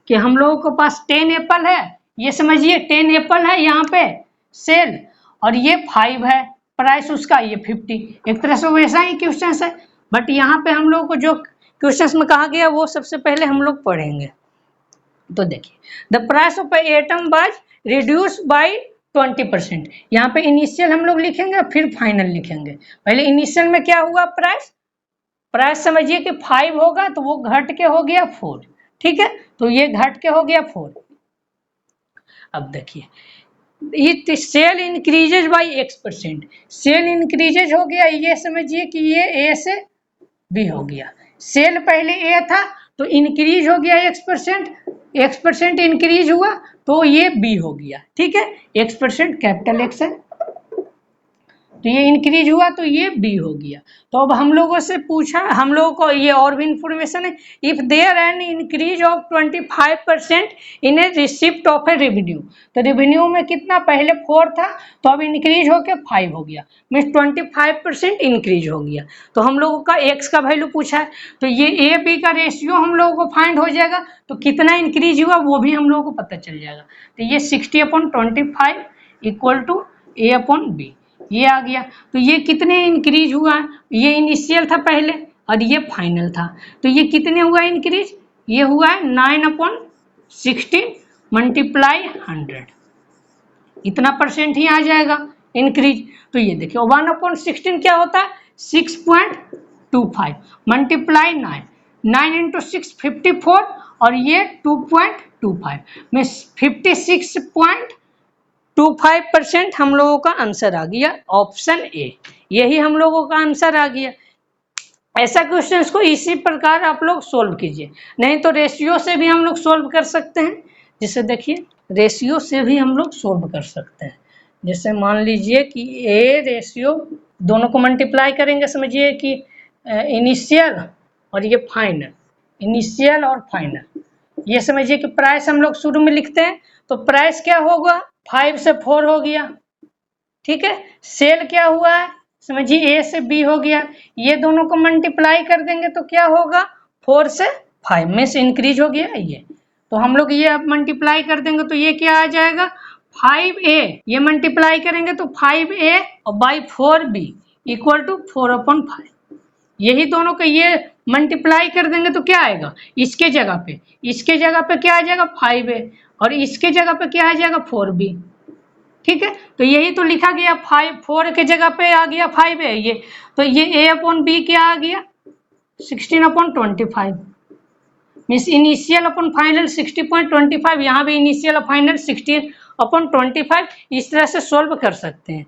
[SPEAKER 1] कि हम लोगों के पास 10 एप्पल है, ये समझिए 10 एप्पल है यहाँ पे सेल, और ये 5 है प्राइस उसका, ये 50। एक तरह से वैसा ही क्वेश्चन है, बट यहाँ पे हम लोग को जो क्वेश्चन में कहा गया वो सबसे पहले हम लोग पढ़ेंगे। तो देखिए the price of atom was reduce by 20%। यहाँ पे इनिशियल हम लोग लिखेंगे फिर फाइनल लिखेंगे। पहले इनिशियल में क्या हुआ, प्राइस समझिए कि 5 होगा तो वो घट के हो गया 4, ठीक है, तो ये घट के हो गया 4। अब देखिए ये sale increases by X%, sale increases हो गया, ये समझिए कि ये A से B हो गया। सेल पहले A था तो इंक्रीज हो गया X% इंक्रीज हुआ तो ये B हो गया, ठीक है, X% कैपिटल X है, तो ये इंक्रीज हुआ तो ये B हो गया। तो अब हम लोगों से पूछा, हम लोगों को ये और भी इंफॉर्मेशन है, if there an increase of 25% in a receipt of a revenue, तो रेवेन्यू में कितना पहले 4 था तो अब इंक्रीज होकर 5 हो गया, मीन्स 25% इंक्रीज हो गया। तो हम लोगों का एक्स का वैल्यू पूछा है, तो ये ए बी का रेशियो हम लोगों को फाइंड हो जाएगा, तो कितना इंक्रीज हुआ वो भी हम लोगों को पता चल जाएगा। तो ये 60/25 इक्वल टू A/B, ये आ गया। तो ये कितने इंक्रीज हुआ, ये इनिशियल था पहले और ये फाइनल था, तो ये कितने हुआ इंक्रीज, ये हुआ है 9/16 मल्टीप्लाई 100, इतना परसेंट ही आ जाएगा इंक्रीज। तो ये देखिए 1/16 क्या होता है 6.25 मल्टीप्लाई 9 इंटू 6 54 और ये 2.25 में 56.25% हम लोगों का आंसर आ गया, ऑप्शन ए, यही हम लोगों का आंसर आ गया। ऐसा क्वेश्चन को इसी प्रकार आप लोग सोल्व कीजिए, नहीं तो रेशियो से भी हम लोग सोल्व कर सकते हैं। जैसे देखिए रेशियो से भी हम लोग सोल्व कर सकते हैं। जैसे मान लीजिए कि ए रेशियो दोनों को मल्टीप्लाई करेंगे, समझिए कि इनिशियल और ये फाइनल, इनिशियल और फाइनल, ये समझिए कि प्राइस हम लोग शुरू में लिखते हैं, तो प्राइस क्या होगा 5 से 4 हो गया, ठीक है। सेल क्या हुआ है समझिए A से B हो गया, ये दोनों को मल्टीप्लाई कर देंगे तो क्या होगा 4 से 5 में से इंक्रीज हो गया ये, तो हम लोग ये अब मल्टीप्लाई कर देंगे तो ये क्या आ जाएगा 5A, ये मल्टीप्लाई करेंगे तो 5A और बाई 4B इक्वल टू 4/5, यही दोनों का ये मल्टीप्लाई कर देंगे तो क्या आएगा, इसके जगह पे क्या आ जाएगा 5A और इसके जगह पे क्या आ जाएगा 4B, ठीक है, तो यही तो लिखा गया 5, 4 के जगह पे आ गया 5 है ये, तो ये A/B क्या आ गया 16/25 मीन्स इनिशियल अपन फाइनल 60.25, यहाँ भी इनिशियल फाइनल 16/25, इस तरह से सोल्व कर सकते हैं।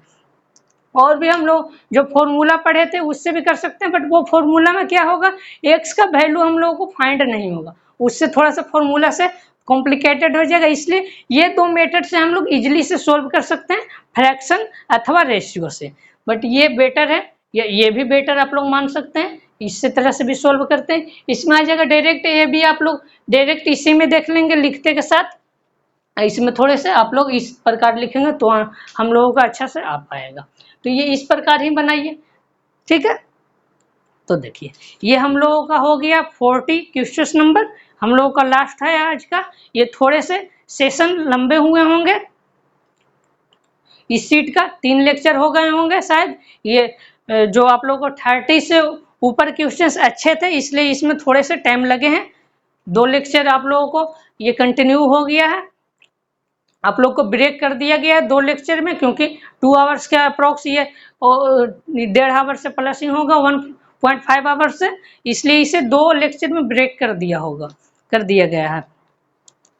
[SPEAKER 1] और भी हम लोग जो फॉर्मूला पढ़े थे उससे भी कर सकते हैं, बट वो फॉर्मूला में क्या होगा, एक्स का वैल्यू हम लोगों को फाइंड नहीं होगा, उससे थोड़ा सा फॉर्मूला से कॉम्प्लिकेटेड हो जाएगा। इसलिए ये दो मेथड से हम लोग इजिली से सोल्व कर सकते हैं, फ्रैक्शन अथवा रेशियो से, बट ये बेटर है, ये भी बेटर आप लोग मान सकते हैं, इस तरह से भी सोल्व करते हैं। इसमें आ जाएगा डायरेक्ट, ये भी आप लोग डायरेक्ट इसी में देख लेंगे लिखते के साथ, इसमें थोड़े से आप लोग इस प्रकार लिखेंगे तो हम लोगों को अच्छा से आ पाएगा। तो ये इस प्रकार ही बनाइए, ठीक है। तो देखिए ये हम लोगों का हो गया 40 क्वेश्चन नंबर, हम लोगों का लास्ट है आज का। ये थोड़े से सेशन लंबे हुए होंगे, इस सीट का 3 लेक्चर हो गए होंगे शायद, ये जो आप लोगों को 30 से ऊपर क्वेश्चंस अच्छे थे इसलिए इसमें थोड़े से टाइम लगे हैं। 2 लेक्चर आप लोगों को ये कंटिन्यू हो गया है, आप लोग को ब्रेक कर दिया गया है 2 लेक्चर में, क्योंकि 2 आवर्स का अप्रोक्स ये 1.5 आवर से प्लस ही होगा 1.5 आवर से, इसलिए इसे 2 लेक्चर में ब्रेक कर दिया गया है।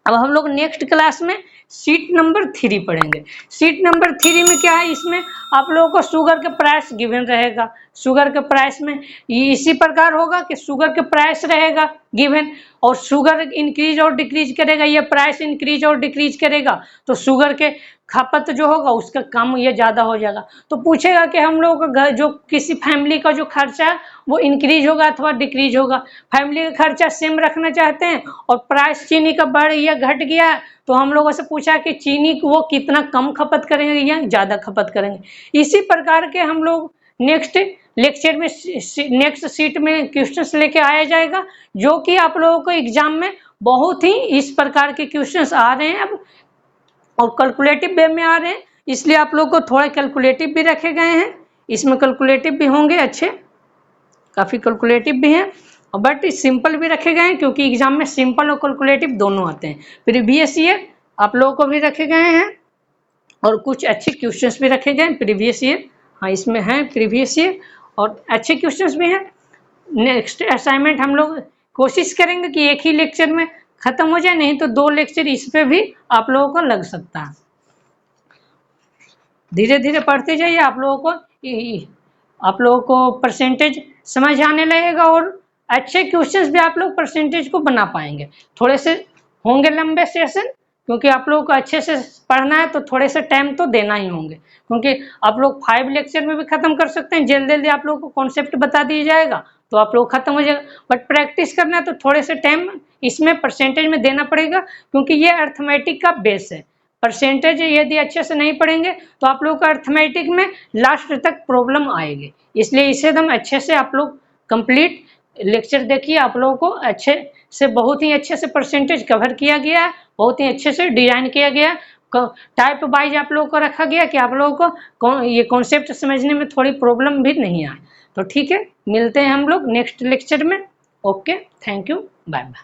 [SPEAKER 1] अब हम लोग नेक्स्ट क्लास में सीट नंबर 3 पढ़ेंगे। सीट नंबर 3 में क्या है, इसमें आप लोगों को शुगर के प्राइस गिवन रहेगा। शुगर के प्राइस में इसी प्रकार होगा कि शुगर के प्राइस रहेगा गिवन, और शुगर इंक्रीज और डिक्रीज करेगा, ये प्राइस इंक्रीज और डिक्रीज करेगा, तो शुगर के खपत जो होगा उसका कम या ज़्यादा हो जाएगा। तो पूछेगा कि हम लोगों का जो किसी फैमिली का जो खर्चा है वो इंक्रीज होगा अथवा डिक्रीज होगा। फैमिली का खर्चा सेम रखना चाहते हैं और प्राइस चीनी का बढ़ या घट गया है, तो हम लोगों से पूछा कि चीनी वो कितना कम खपत करेंगे या ज़्यादा खपत करेंगे। इसी प्रकार के हम लोग नेक्स्ट लेक्चर में नेक्स्ट सीट में क्वेश्चंस लेके आया जाएगा, जो कि आप लोगों को एग्जाम में बहुत ही इस प्रकार के क्वेश्चंस आ रहे हैं अब, और कैलकुलेटिव वे में आ रहे हैं, इसलिए आप लोग को थोड़ा कैलकुलेटिव भी रखे गए हैं। इसमें कैलकुलेटिव भी होंगे अच्छे, काफ़ी कैलकुलेटिव भी हैं, बट सिंपल भी रखे गए हैं, क्योंकि एग्जाम में सिंपल और कैलकुलेटिव दोनों आते हैं। प्रीवियस ईयर आप लोगों को भी रखे गए हैं और कुछ अच्छे क्वेश्चंस भी रखे गए हैं प्रीवियस ईयर, हाँ इसमें हैं प्रीवियस ईयर और अच्छे क्वेश्चंस भी हैं। नेक्स्ट असाइनमेंट हम लोग कोशिश करेंगे कि एक ही लेक्चर में खत्म हो जाए, नहीं तो 2 लेक्चर इस पे भी आप लोगों को लग सकता है। धीरे धीरे पढ़ते जाइए, आप लोगों को परसेंटेज समझ आने लगेगा और अच्छे क्वेश्चंस भी आप लोग परसेंटेज को बना पाएंगे। थोड़े से होंगे लंबे सेशन, क्योंकि आप लोगों को अच्छे से पढ़ना है तो थोड़े से टाइम तो देना ही होंगे, क्योंकि आप लोग 5 लेक्चर में भी खत्म कर सकते हैं, जल्दी जल्दी आप लोगों को कॉन्सेप्ट बता दिया जाएगा तो आप लोग खत्म हो जाएगा। बट प्रैक्टिस करना है तो थोड़े से टाइम इसमें परसेंटेज में देना पड़ेगा, क्योंकि ये अर्थमेटिक का बेस है। परसेंटेज यदि अच्छे से नहीं पढ़ेंगे तो आप लोग को अर्थमेटिक में लास्ट तक प्रॉब्लम आएगी, इसलिए इसे एकदम अच्छे से आप लोग कंप्लीट लेक्चर देखिए। आप लोगों को अच्छे से बहुत ही अच्छे से परसेंटेज कवर किया गया है, बहुत ही अच्छे से डिजाइन किया गया, टाइप वाइज आप लोगों को रखा गया कि आप लोगों को ये कॉन्सेप्ट समझने में थोड़ी प्रॉब्लम भी नहीं आए। तो ठीक है, मिलते हैं हम लोग नेक्स्ट लेक्चर में। Okay, thank you, bye bye.